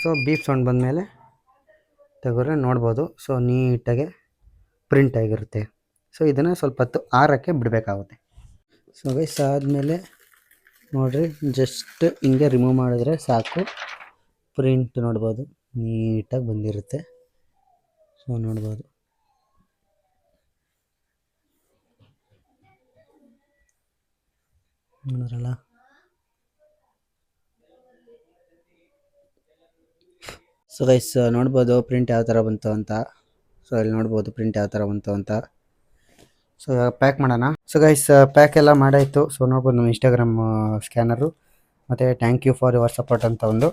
Speaker 1: ಸೊ ಬೀಪ್ ಸೌಂಡ್ ಬಂದಮೇಲೆ ತೆಗೆದ್ರೆ ನೋಡ್ಬೋದು. ಸೊ ನೀಟಾಗೆ ಪ್ರಿಂಟ್ ಆಗಿರುತ್ತೆ. ಸೊ ಇದನ್ನು ಸ್ವಲ್ಪ ಹೊತ್ತು ಆರಕ್ಕೆ ಬಿಡಬೇಕಾಗುತ್ತೆ. ಸೊ ಗೈಸ್ ಆದಮೇಲೆ ನೋಡಿರಿ ಜಸ್ಟ್ ಹಿಂಗೆ ರಿಮೂವ್ ಮಾಡಿದ್ರೆ ಸಾಕು, ಪ್ರಿಂಟ್ ನೋಡ್ಬೋದು ನೀಟಾಗಿ ಬಂದಿರುತ್ತೆ. ಸೊ ನೋಡ್ಬೋದು ನೋಡಿದ್ರಲ್ಲ. ಸೊ ಗೈಸ್ ನೋಡ್ಬೋದು ಪ್ರಿಂಟ್ ಯಾವ ಥರ ಬಂತು ಅಂತ. ಸೊ ಇಲ್ಲಿ ನೋಡ್ಬೋದು ಪ್ರಿಂಟ್ ಯಾವ ಥರ ಬಂತು ಅಂತ. ಸೊ ಪ್ಯಾಕ್ ಮಾಡೋಣ. ಸೊ ಗೈಸ್ ಪ್ಯಾಕ್ ಎಲ್ಲ ಮಾಡಾಯಿತು. ಸೊ ನೋಡ್ಬೋದು ನಮ್ಮ ಇನ್ಸ್ಟಾಗ್ರಾಮ್ ಸ್ಕ್ಯಾನರು ಮತ್ತು thank you for your support ಅಂತ ಒಂದು.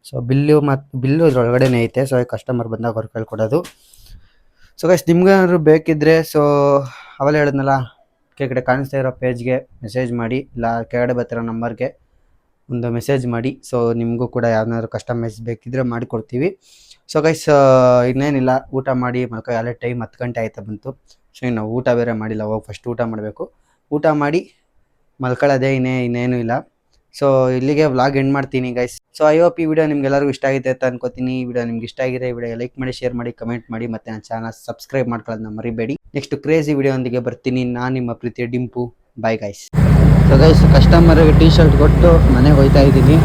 Speaker 1: ಸೊ ಬಿಲ್ಲು ಇದ್ರೊಳಗಡೆ ಐತೆ. ಸೊ ಕಸ್ಟಮರ್ ಬಂದಾಗ ಅವ್ರು ಕಳ್ಕೊಡೋದು. ಸೊ ಗೈಸ್ ನಿಮ್ಗೇನಾದ್ರು ಬೇಕಿದ್ದರೆ ಸೊ ಅವೆಲ್ಲ ಹೇಳಿದ್ನಲ್ಲ, ಕೆಳಗಡೆ ಕಾಣಿಸ್ತಾ ಇರೋ ಪೇಜ್ಗೆ ಮೆಸೇಜ್ ಮಾಡಿ, ಇಲ್ಲ ಕೆಳಗಡೆ ಬರ್ತಿರೋ ನಂಬರ್ಗೆ ಒಂದು ಮೆಸೇಜ್ ಮಾಡಿ. ಸೊ ನಿಮಗೂ ಕೂಡ ಯಾವ್ದಾದ್ರು ಕಸ್ಟಮೈಸ್ ಬೇಕಿದ್ದರೆ ಮಾಡಿಕೊಡ್ತೀವಿ. ಸೊ ಗೈಸ್ ಇನ್ನೇನಿಲ್ಲ, ಊಟ ಮಾಡಿ ಮಲ್ಕೊ ಅಲ್ಲೇ ಟೈಮ್ 10 ಗಂಟೆ ಆಯ್ತಾ ಬಂತು. ಸೊ ಇನ್ನು ಊಟ ಬೇರೆ ಮಾಡಿಲ್ಲ, ಹೋಗಿ ಫಸ್ಟ್ ಊಟ ಮಾಡಬೇಕು. ಊಟ ಮಾಡಿ ಮಲ್ಕೊಳ್ಳೋದೇ, ಇನ್ನೇನು ಇಲ್ಲ. ಸೊ ಇಲ್ಲಿಗೆ ವ್ಲಾಗ್ ಎಂಡ್ ಮಾಡ್ತೀನಿ ಗೈಸ್. ಸೊ ಐ ಹೋಪ್ ಈ ವಿಡಿಯೋ ನಿಮ್ಗೆಲ್ಲರಿಗೂ ಇಷ್ಟ ಆಗಿದೆ ಅಂತ ಅನ್ಕೋತೀನಿ. ಈ ವಿಡಿಯೋ ನಿಮ್ಗೆ ಇಷ್ಟ ಆಗಿದೆ, ಈ ವಿಡಿಯೋ ಲೈಕ್ ಮಾಡಿ, ಶೇರ್ ಮಾಡಿ, ಕಮೆಂಟ್ ಮಾಡಿ, ಮತ್ತು ನನ್ನ ಚಾನಲ್ ಸಬ್ಸ್ಕ್ರೈಬ್ ಮಾಡ್ಕೊಳ್ಳೋದನ್ನ ಮರಿಬೇಡಿ. ನೆಕ್ಸ್ಟ್ ಕ್ರೇಜಿ ವಿಡಿಯೋಂದಿಗೆ ಬರ್ತೀನಿ. ನಾನು ನಿಮ್ಮ ಪ್ರೀತಿಯ Dimpu. Bye guys. So guys ಕಸ್ಟಮರ್ಗೆ ಟೀ ಶರ್ಟ್ ಕೊಟ್ಟು ಮನೆಗೆ ಹೋಗ್ತಾ ಇದ್ದೀನಿ.